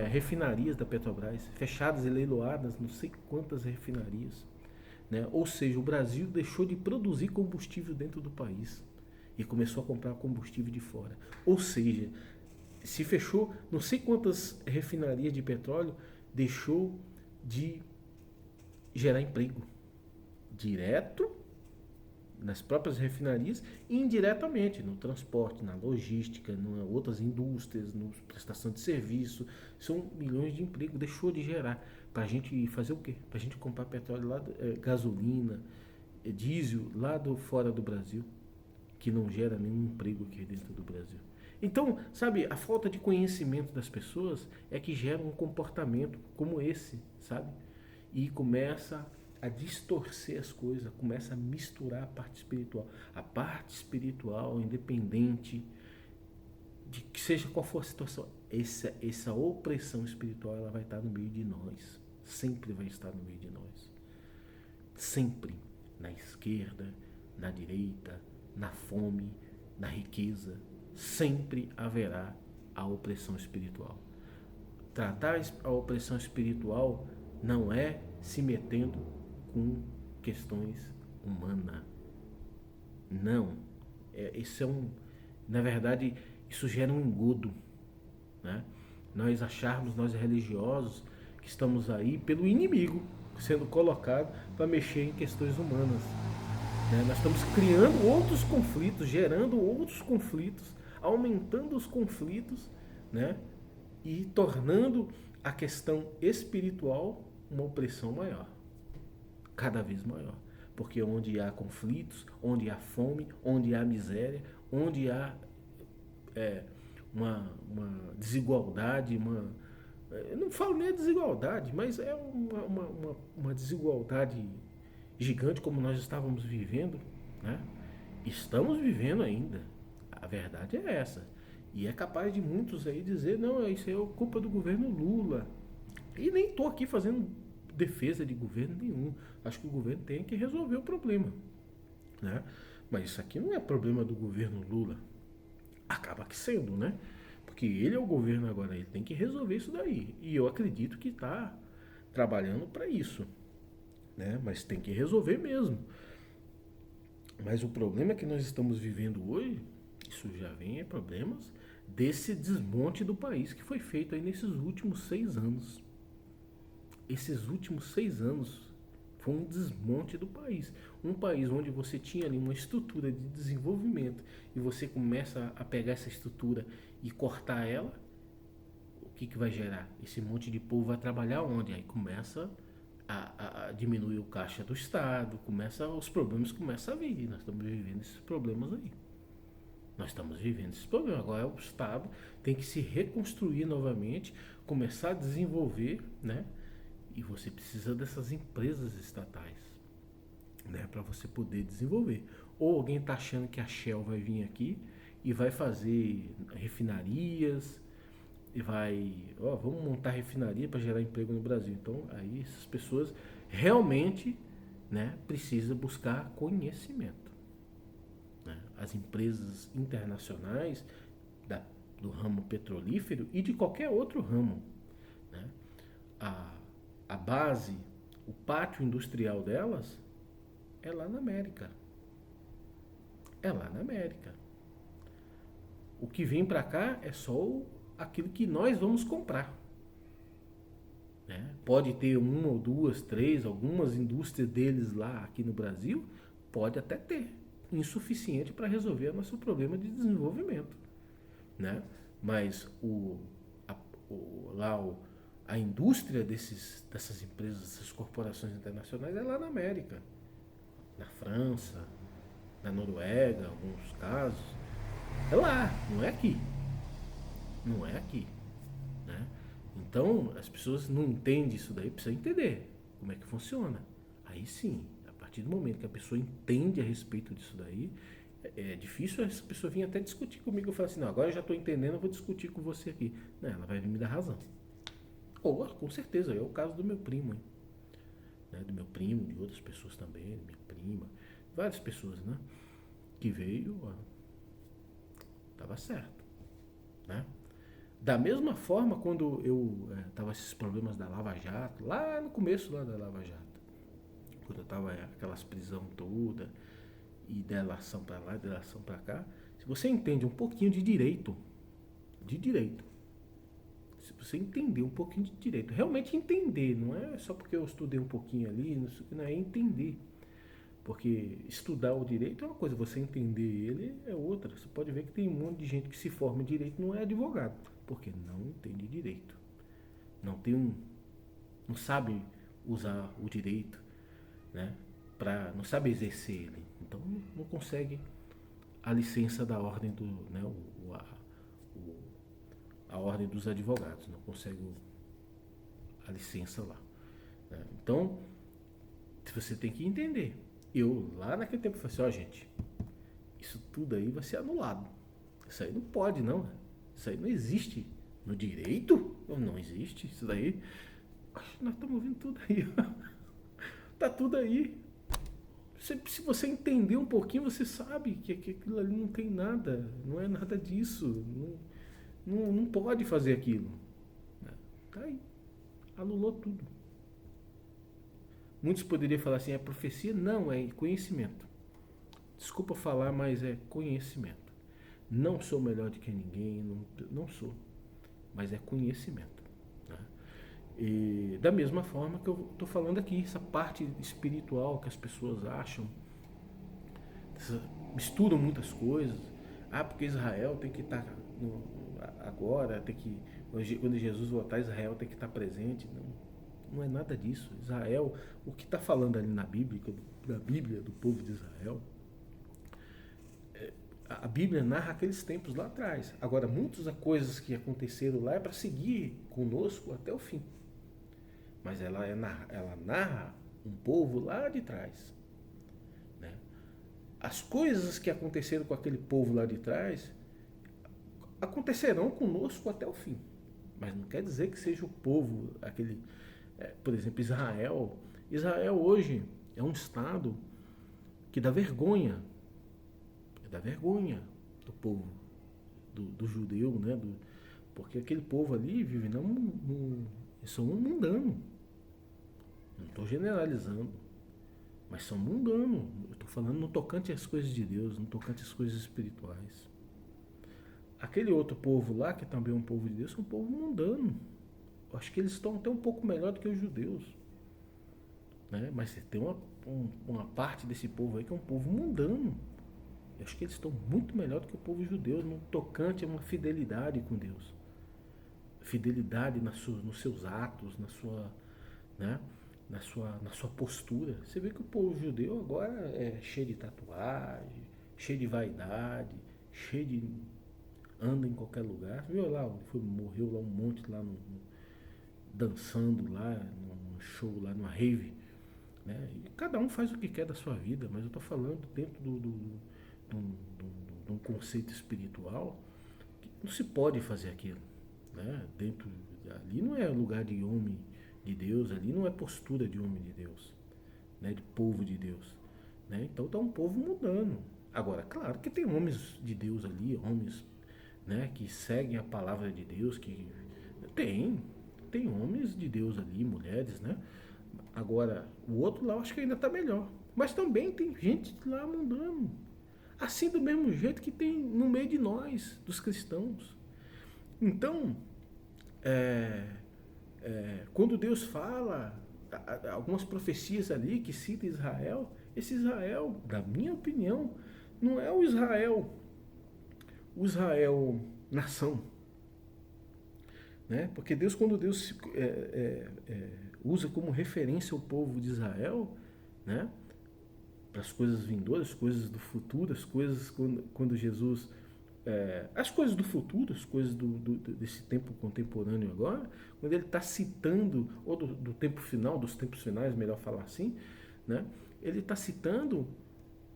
refinarias da Petrobras, fechadas e leiloadas não sei quantas refinarias. Né? Ou seja, o Brasil deixou de produzir combustível dentro do país e começou a comprar combustível de fora. Ou seja, se fechou não sei quantas refinarias de petróleo, deixou de gerar emprego direto nas próprias refinarias e indiretamente no transporte, na logística, em outras indústrias, na prestação de serviço. São milhões de empregos, deixou de gerar. Para a gente fazer o quê? Para a gente comprar petróleo lá, gasolina, diesel lá fora do Brasil, que não gera nenhum emprego aqui dentro do Brasil. Então, sabe, a falta de conhecimento das pessoas é que gera um comportamento como esse, sabe? E começa a distorcer as coisas, começa a misturar a parte espiritual. A parte espiritual, independente de que seja qual for a situação, essa opressão espiritual, ela vai estar no meio de nós. Sempre vai estar no meio de nós. Sempre. Na esquerda, na direita, na fome, na riqueza. Sempre haverá a opressão espiritual. Tratar a opressão espiritual não é se metendo com questões humanas. Não. Isso é na verdade, Isso gera um engodo, né? Nós religiosos, que estamos aí pelo inimigo sendo colocado para mexer em questões humanas, né? Nós estamos criando outros conflitos, gerando outros conflitos, aumentando os conflitos, né? E tornando a questão espiritual uma opressão maior, cada vez maior. Porque onde há conflitos, onde há fome, onde há miséria, onde há é, uma desigualdade, eu não falo nem a desigualdade, mas é uma desigualdade gigante como nós estávamos vivendo, né? Estamos vivendo ainda. A verdade é essa. E é capaz de muitos aí dizer, não, isso é culpa do governo Lula. E nem estou aqui fazendo defesa de governo nenhum. Acho que o governo tem que resolver o problema, né? Mas isso aqui não é problema do governo Lula. Acaba que sendo, né? Porque ele é o governo agora, ele tem que resolver isso daí. E eu acredito que está trabalhando para isso, né? Mas tem que resolver mesmo. Mas o problema que nós estamos vivendo hoje, isso já vem problemas desse desmonte do país que foi feito aí nesses últimos 6 anos. Esses últimos 6 anos foi um desmonte do país. Um país onde você tinha ali uma estrutura de desenvolvimento e você começa a pegar essa estrutura e cortar ela, o que vai gerar? Esse monte de povo vai trabalhar onde? Aí começa a diminuir o caixa do Estado, os problemas começam a vir. Nós estamos vivendo esses problemas aí. Nós estamos vivendo esses problemas. Agora o Estado tem que se reconstruir novamente, começar a desenvolver, né? E você precisa dessas empresas estatais, né, para você poder desenvolver. Ou alguém está achando que a Shell vai vir aqui e vai fazer refinarias e vamos montar refinaria para gerar emprego no Brasil. Então aí essas pessoas realmente, né, precisam buscar conhecimento, né? As empresas internacionais do ramo petrolífero e de qualquer outro ramo, né? A base, o pátio industrial delas é lá na América. É lá na América. O que vem para cá é só aquilo que nós vamos comprar, né? Pode ter uma ou duas, três, algumas indústrias deles lá aqui no Brasil, pode até ter, insuficiente para resolver o nosso problema de desenvolvimento, né? Mas a, lá a indústria dessas empresas, dessas corporações internacionais é lá na América, na França, na Noruega, em alguns casos. É lá, não é aqui. Não é aqui, né? Então, as pessoas não entendem isso daí, precisam entender como é que funciona. Aí sim, a partir do momento que a pessoa entende a respeito disso daí, é difícil essa pessoa vir até discutir comigo. Eu falo assim, não, agora eu já estou entendendo, eu vou discutir com você aqui. Não, ela vai vir me dar razão. Ou, com certeza, é o caso do meu primo, hein? Né? Do meu primo, de outras pessoas também, minha prima, várias pessoas, né? Que veio, estava certo, né? Da mesma forma, quando eu tava esses problemas da Lava Jato, lá no começo lá da Lava Jato, quando eu tava aquelas prisão toda, e delação para lá, delação para cá, se você entende um pouquinho de direito, se você entender um pouquinho de direito, realmente entender, não é só porque eu estudei um pouquinho ali, não é entender. Porque estudar o direito é uma coisa, você entender ele é outra. Você pode ver que tem um monte de gente que se forma em direito e não é advogado, porque não entende direito. Não sabe usar o direito, né? Não sabe exercer ele. Então não consegue a licença da ordem do, né, a ordem dos advogados, não consegue a licença lá, né? Então você tem que entender. Eu lá naquele tempo falei assim, gente, isso tudo aí vai ser anulado. Isso aí não pode, não. Isso aí não existe no direito. Não existe isso daí. Nós estamos vendo tudo aí. Tá tudo aí. Se você entender um pouquinho, você sabe que aquilo ali não tem nada. Não é nada disso. Não pode fazer aquilo. Tá aí. Anulou tudo. Muitos poderiam falar assim, é profecia? Não, é conhecimento. Desculpa falar, mas é conhecimento. Não sou melhor do que ninguém, não sou. Mas é conhecimento. Né? E da mesma forma que eu estou falando aqui, essa parte espiritual que as pessoas acham, misturam muitas coisas. Ah, porque Israel tem que estar agora, tem que, quando Jesus voltar, Israel tem que estar presente. Não é nada disso. Israel, o que está falando ali na Bíblia do povo de Israel, a Bíblia narra aqueles tempos lá atrás. Agora, muitas das coisas que aconteceram lá é para seguir conosco até o fim. Mas ela narra um povo lá de trás. Né? As coisas que aconteceram com aquele povo lá de trás acontecerão conosco até o fim. Mas não quer dizer que seja o povo, por exemplo, Israel. Israel hoje é um estado que dá vergonha. Dá vergonha do povo, do judeu, né? Porque aquele povo ali vive eles são mundanos. Não estou generalizando, mas são mundanos. Eu estou falando no tocante às coisas de Deus, no tocante às coisas espirituais. Aquele outro povo lá, que também é um povo de Deus, é um povo mundano. Eu acho que eles estão até um pouco melhor do que os judeus. Né? Mas tem uma parte desse povo aí que é um povo mundano. Eu acho que eles estão muito melhor do que o povo judeu no tocante a uma fidelidade com Deus. Fidelidade nos seus atos, né? na sua postura. Você vê que o povo judeu agora é cheio de tatuagem, cheio de vaidade, cheio de... anda em qualquer lugar. Viu lá, morreu lá um monte lá dançando lá, num show lá, numa rave. Né? E cada um faz o que quer da sua vida, mas eu estou falando dentro de um conceito espiritual que não se pode fazer aquilo. Né? Ali não é lugar de homem de Deus, ali não é postura de homem de Deus, né? De povo de Deus. Né? Então está um povo mudando. Agora, claro que tem homens de Deus ali, homens, né, que seguem a palavra de Deus, que tem homens de Deus ali, mulheres, né? Agora, o outro lá eu acho que ainda está melhor. Mas também tem gente lá mundano. Assim do mesmo jeito que tem no meio de nós, dos cristãos. Então, quando Deus fala, algumas profecias ali que cita Israel, esse Israel, na minha opinião, não é o Israel nação. Né? Porque quando Deus usa como referência o povo de Israel, né? Para as coisas vindouras, as coisas do futuro, as coisas quando Jesus... as coisas do futuro, as coisas desse tempo contemporâneo agora, quando ele está citando, ou do tempo final, dos tempos finais, melhor falar assim, né? Ele está citando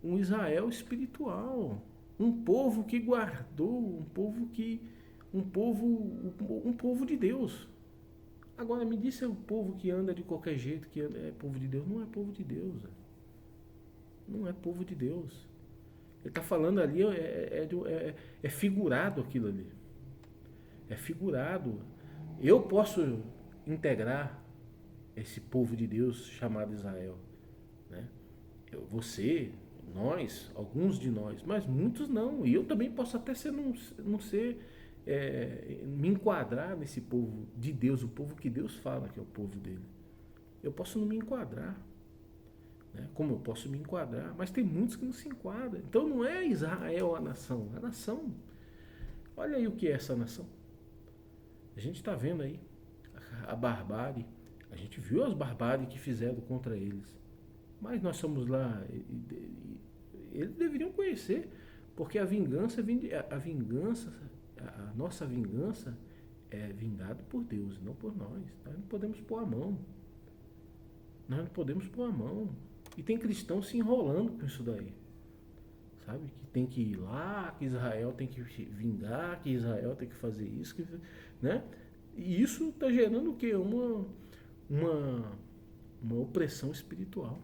um Israel espiritual, um povo que guardou, um povo de Deus. Agora me diz se é um povo que anda de qualquer jeito, que é povo de Deus. Não é povo de Deus. Não é povo de Deus. Ele está falando ali, é figurado aquilo ali. É figurado. Eu posso integrar esse povo de Deus chamado Israel. Né? Você, nós, alguns de nós, mas muitos não. E eu também posso até não ser, me enquadrar nesse povo de Deus, o povo que Deus fala que é o povo dele. Eu posso não me enquadrar. Né? Como eu posso me enquadrar, mas tem muitos que não se enquadram. Então não é Israel a nação. A nação, olha aí o que é essa nação. A gente está vendo aí a barbárie. A gente viu as barbáries que fizeram contra eles. Mas nós somos lá, eles deveriam conhecer, porque a nossa vingança é vingada por Deus, não por nós. Nós não podemos pôr a mão. Nós não podemos pôr a mão. E tem cristãos se enrolando com isso daí. Sabe? Que tem que ir lá, que Israel tem que vingar, que Israel tem que fazer isso. Né? E isso está gerando o quê? Uma opressão espiritual.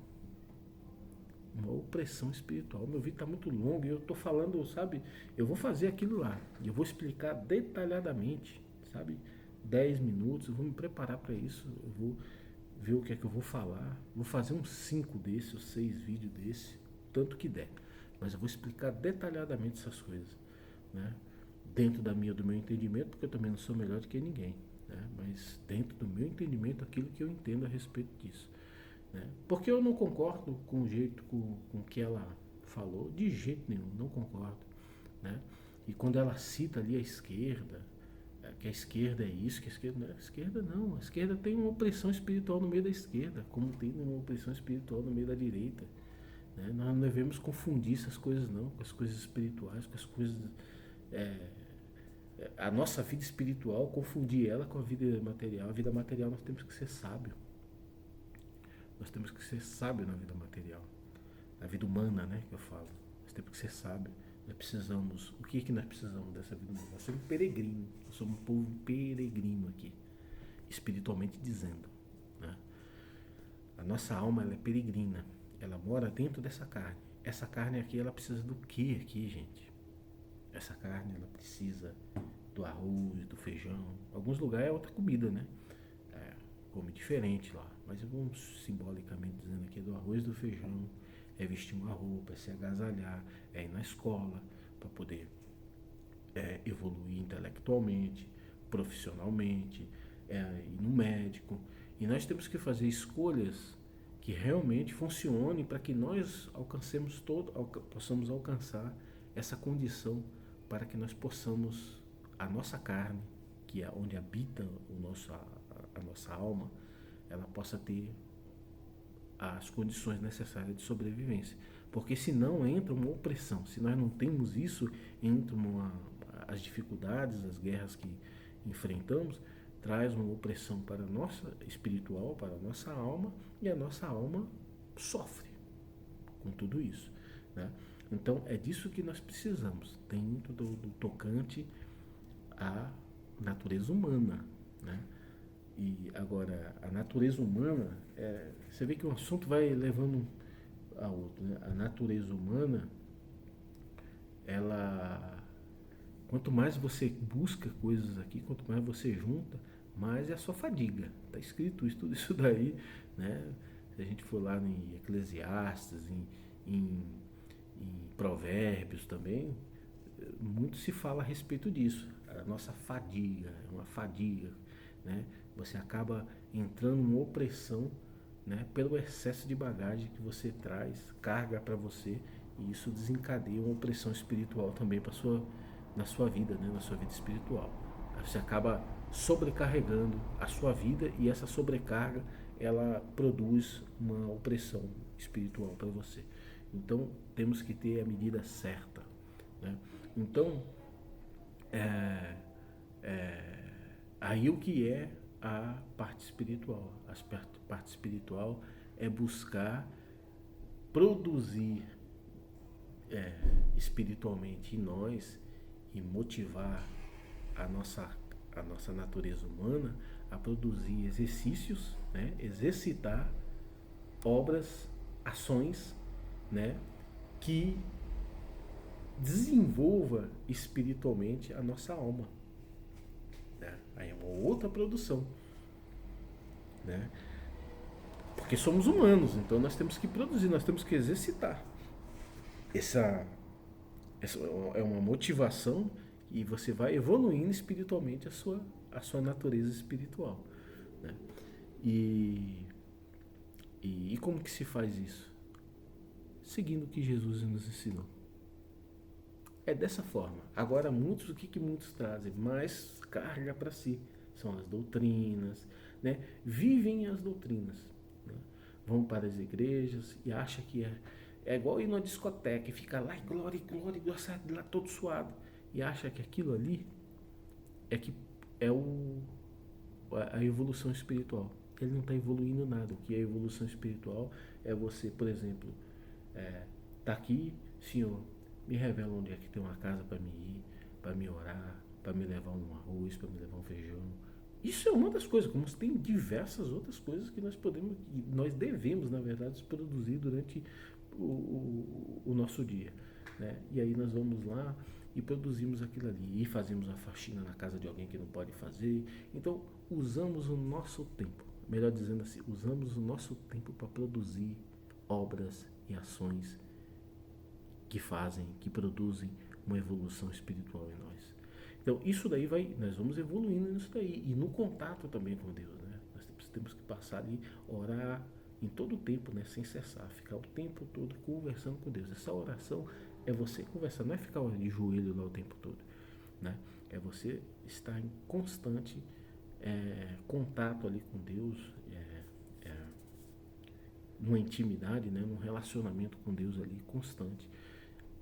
Uma opressão espiritual. Meu vídeo está muito longo e eu estou falando, sabe? Eu vou fazer aquilo lá. E eu vou explicar detalhadamente, sabe? 10 minutos, eu vou me preparar para isso. Eu vou ver o que é que eu vou falar. Vou fazer uns 5 desses, ou 6 vídeos desses, tanto que der. Mas eu vou explicar detalhadamente essas coisas. né? Dentro do meu entendimento, porque eu também não sou melhor do que ninguém, né? Mas dentro do meu entendimento, aquilo que eu entendo a respeito disso, né? Porque eu não concordo com o jeito com que ela falou, de jeito nenhum, não concordo, né? E quando ela cita ali a esquerda, que a esquerda é isso, que a esquerda não é. A esquerda não, a esquerda tem uma opressão espiritual no meio da esquerda, como tem uma opressão espiritual no meio da direita, né? Nós não devemos confundir essas coisas não, com as coisas espirituais, com as coisas... é, a nossa vida espiritual, confundir ela com a vida material. A vida material nós temos que ser sábio. Nós temos que ser sábio na vida material. Na vida humana, né, que eu falo. Nós temos que ser sábio. Nós precisamos... O que é que nós precisamos dessa vida humana? Nós somos peregrinos. Nós somos um povo peregrino aqui. Espiritualmente dizendo, né? A nossa alma, ela é peregrina. Ela mora dentro dessa carne. Essa carne aqui, ela precisa do que aqui, gente? Essa carne, ela precisa do arroz, do feijão. Alguns lugares é outra comida, né? Come diferente lá. Mas vamos simbolicamente dizendo aqui do arroz, do feijão. É vestir uma roupa, é se agasalhar, é ir na escola para poder evoluir intelectualmente, profissionalmente, ir no médico. E nós temos que fazer escolhas que realmente funcionem para que nós possamos alcançar essa condição, para que nós possamos, a nossa carne, que é onde habita a nossa alma, ela possa ter as condições necessárias de sobrevivência. Porque senão entra uma opressão. Se nós não temos isso, entram as dificuldades, as guerras que enfrentamos, traz uma opressão para a nossa espiritual, para a nossa alma, e a nossa alma sofre com tudo isso, né? Então é disso que nós precisamos, dentro do tocante à natureza humana, né? E agora, a natureza humana, você vê que o assunto vai levando a outro, né? A natureza humana, ela... Quanto mais você busca coisas aqui, quanto mais você junta, mais é a sua fadiga. Está escrito isso, tudo isso daí, né? Se a gente for lá em Eclesiastes, em Provérbios também, muito se fala a respeito disso. A nossa fadiga, é uma fadiga, né? Você acaba entrando numa opressão, né, pelo excesso de bagagem que você traz, carga para você, e isso desencadeia uma opressão espiritual também na sua vida, né, na sua vida espiritual. Você acaba sobrecarregando a sua vida, e essa sobrecarga, ela produz uma opressão espiritual para você. Então temos que ter a medida certa, né? Então aí o que é a parte espiritual? A parte espiritual é buscar produzir espiritualmente em nós, e motivar a nossa natureza humana a produzir exercícios, né? Exercitar obras, ações, né? Que desenvolva espiritualmente a nossa alma, né? Aí é uma outra produção, né? Porque somos humanos, então nós temos que produzir, nós temos que exercitar. Essa é uma motivação, e você vai evoluindo espiritualmente a sua natureza espiritual, né? E como que se faz isso? Seguindo o que Jesus nos ensinou. É dessa forma. Agora, o que muitos trazem? Mais carga para si. São as doutrinas, né? Vivem as doutrinas, né? Vão para as igrejas e acham que é igual ir numa discoteca e fica lá, glória, glória, sai de lá todo suado. E acha que aquilo ali é a evolução espiritual. Ele não está evoluindo nada. O que é evolução espiritual é você, por exemplo, tá aqui, Senhor, me revela onde é que tem uma casa para me ir, para me orar, para me levar um arroz, para me levar um feijão. Isso é uma das coisas, como tem diversas outras coisas que nós devemos, na verdade, produzir durante o nosso dia, né? E aí nós vamos lá e produzimos aquilo ali, e fazemos a faxina na casa de alguém que não pode fazer. Então, usamos o nosso tempo, melhor dizendo assim, usamos o nosso tempo para produzir obras e ações que fazem, que produzem uma evolução espiritual em nós. Então, isso daí nós vamos evoluindo nisso daí. E no contato também com Deus, né? Nós temos que passar ali, orar em todo o tempo, né? Sem cessar, ficar o tempo todo conversando com Deus. Essa oração é você conversar, não é ficar de joelho lá o tempo todo, né? É você estar em constante contato ali com Deus, numa intimidade, né? Num relacionamento com Deus ali constante,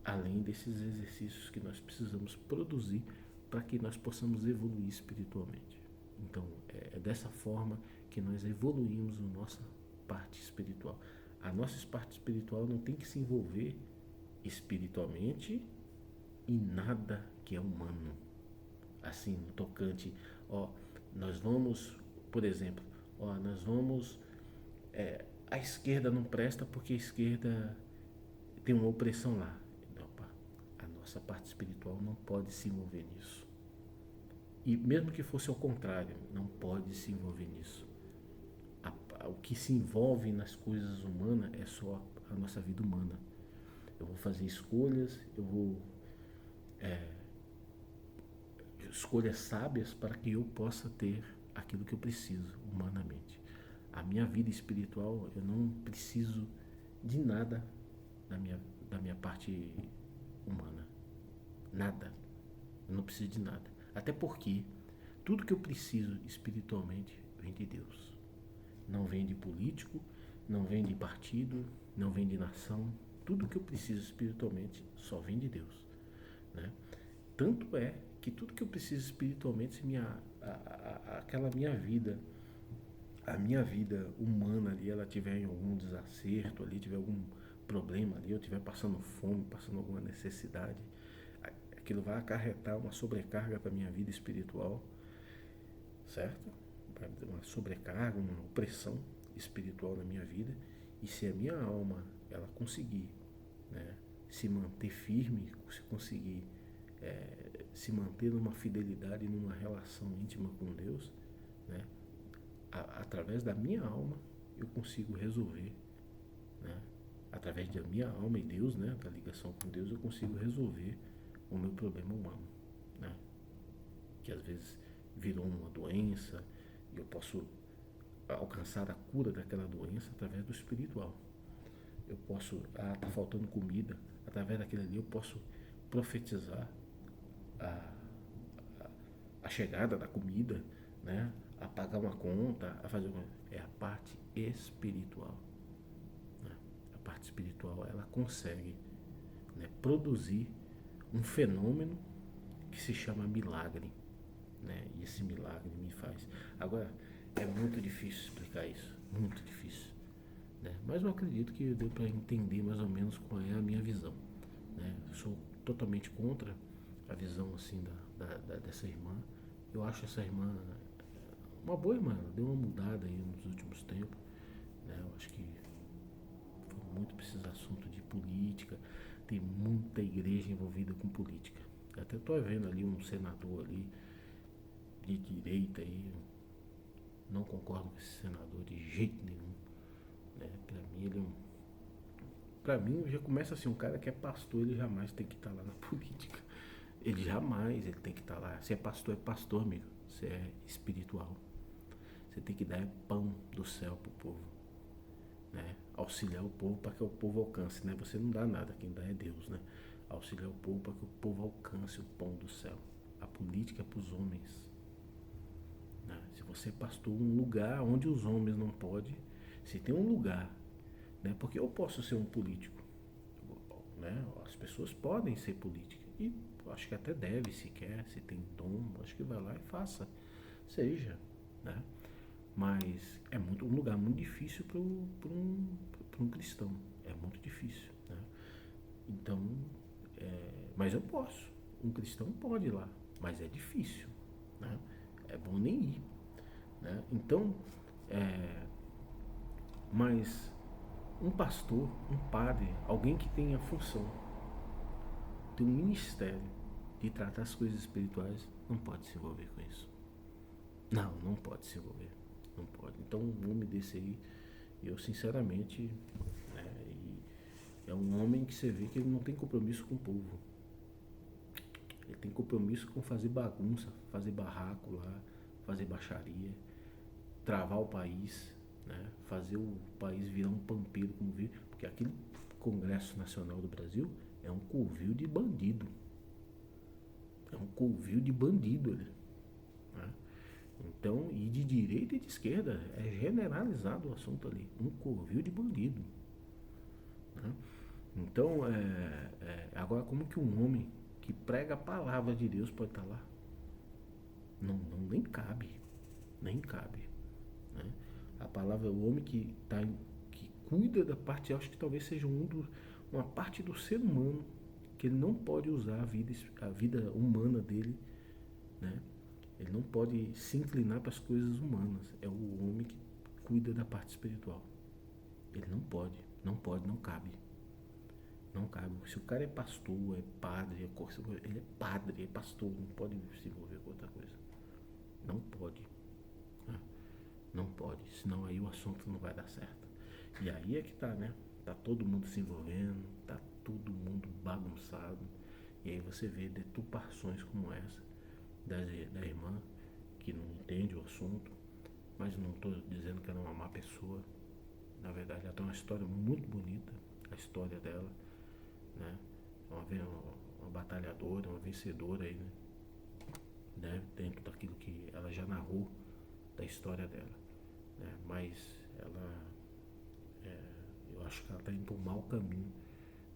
além desses exercícios que nós precisamos produzir para que nós possamos evoluir espiritualmente. Então, é dessa forma que nós evoluímos a nossa parte espiritual. A nossa parte espiritual não tem que se envolver espiritualmente em nada que é humano. Assim, no tocante, nós vamos, por exemplo, nós vamos, a esquerda não presta porque a esquerda tem uma opressão lá. Opa, a nossa parte espiritual não pode se envolver nisso. E mesmo que fosse ao contrário, não pode se envolver nisso. O que se envolve nas coisas humanas é só a nossa vida humana. Eu vou fazer escolhas, eu vou escolhas sábias para que eu possa ter aquilo que eu preciso humanamente. A minha vida espiritual, eu não preciso de nada da minha parte humana. Nada. Eu não preciso de nada. Até porque tudo que eu preciso espiritualmente vem de Deus. Não vem de político, não vem de partido, não vem de nação. Tudo que eu preciso espiritualmente só vem de Deus, né? Tanto é que tudo que eu preciso espiritualmente, se aquela minha vida, a minha vida humana ali, ela tiver em algum desacerto ali, tiver algum problema ali, eu estiver passando fome, passando alguma necessidade, aquilo vai acarretar uma sobrecarga para a minha vida espiritual, certo? Uma sobrecarga, uma opressão espiritual na minha vida. E se a minha alma ela conseguir, né, se manter firme, se conseguir se manter numa fidelidade, numa relação íntima com Deus, né, através da minha alma eu consigo resolver, né, através da minha alma e Deus, né, da ligação com Deus, eu consigo resolver o meu problema humano, né, que às vezes virou uma doença e eu posso alcançar a cura daquela doença através do espiritual. Eu posso, tá faltando comida, através daquilo ali eu posso profetizar a chegada da comida, né? A pagar uma conta, a fazer uma... É a parte espiritual, né? A parte espiritual, ela consegue, né, produzir um fenômeno que se chama milagre, né? E esse milagre me faz... Agora, é muito difícil explicar isso, muito difícil, né? Mas eu acredito que deu para entender mais ou menos qual é a minha visão, né? Eu sou totalmente contra a visão assim dessa irmã. Eu acho essa irmã uma boa irmã, ela deu uma mudada aí nos últimos tempos, né? Eu acho que foi muito para esses assuntos de política, tem muita igreja envolvida com política. Até estou vendo ali um senador ali de direita aí, não concordo com esse senador de jeito nenhum, né? Para mim ele para mim já começa assim, um cara que é pastor, ele jamais tem que estar lá na política. Ele tem que estar lá. Se é pastor, amigo. Você é espiritual. Você tem que dar pão do céu pro povo, né? Auxiliar o povo para que o povo alcance, né? Você não dá nada, quem dá é Deus, né? Auxiliar o povo para que o povo alcance o pão do céu. A política é para os homens, né? Se você é pastor, um lugar onde os homens não podem, se tem um lugar, né? Porque eu posso ser um político, né? As pessoas podem ser políticas e acho que até deve, se quer, se tem dom, acho que vai lá e faça, seja, né? Mas é um lugar muito difícil para um cristão, é muito difícil, né? Então, mas eu posso, um cristão pode ir lá, mas é difícil, né? É bom nem ir, né? Então, mas um pastor, um padre, alguém que tenha função, tem um ministério de tratar as coisas espirituais, não pode se envolver com isso. Não pode se envolver. Não pode. Então, um homem desse aí, eu sinceramente, né, É um homem que você vê que ele não tem compromisso com o povo. Ele tem compromisso com fazer bagunça, fazer barraco lá, fazer baixaria, travar o país, né? Fazer o país virar um pampeiro como vive. Porque aquele Congresso Nacional do Brasil é um covil de bandido. É um covil de bandido ali. Né? Então, e de direita e de esquerda, é generalizado o assunto ali. Um covil de bandido. Né? Então, agora como que um homem que prega a palavra de Deus pode estar lá? Nem cabe. Nem cabe. Né? A palavra, o homem que cuida da parte, eu acho que talvez seja uma parte do ser humano que ele não pode usar a vida humana dele, né? Ele não pode se inclinar para as coisas humanas. É o homem que cuida da parte espiritual. Ele não pode, não cabe. Não cabe. Se o cara é pastor, é padre, ele é padre, é pastor, não pode se envolver com outra coisa. Não pode. Né? Não pode, senão aí o assunto não vai dar certo. E aí é que tá, né? Tá todo mundo se envolvendo, tá todo mundo bagunçado. E aí você vê deturpações como essa da irmã que não entende o assunto, mas não estou dizendo que ela é uma má pessoa. Na verdade, ela tem uma história muito bonita, a história dela, né? Uma batalhadora, uma vencedora aí, né? Dentro daquilo que ela já narrou da história dela, né? Mas ela, eu acho que ela está indo para um mau caminho,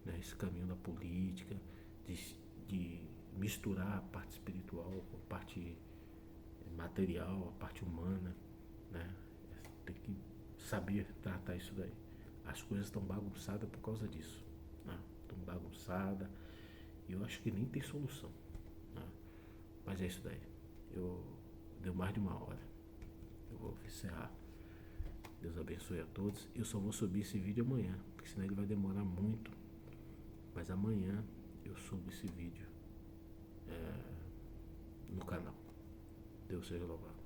né? Esse caminho da política, de misturar a parte espiritual com a parte material, a parte humana, né? Tem que saber tratar isso daí. As coisas estão bagunçadas por causa disso, né? Estão bagunçadas e eu acho que nem tem solução, né? Mas é isso daí. Deu mais de uma hora. Eu vou encerrar. Deus abençoe a todos. Eu só vou subir esse vídeo amanhã, porque senão ele vai demorar muito. Mas amanhã eu subo esse vídeo no canal. Deus seja louvado.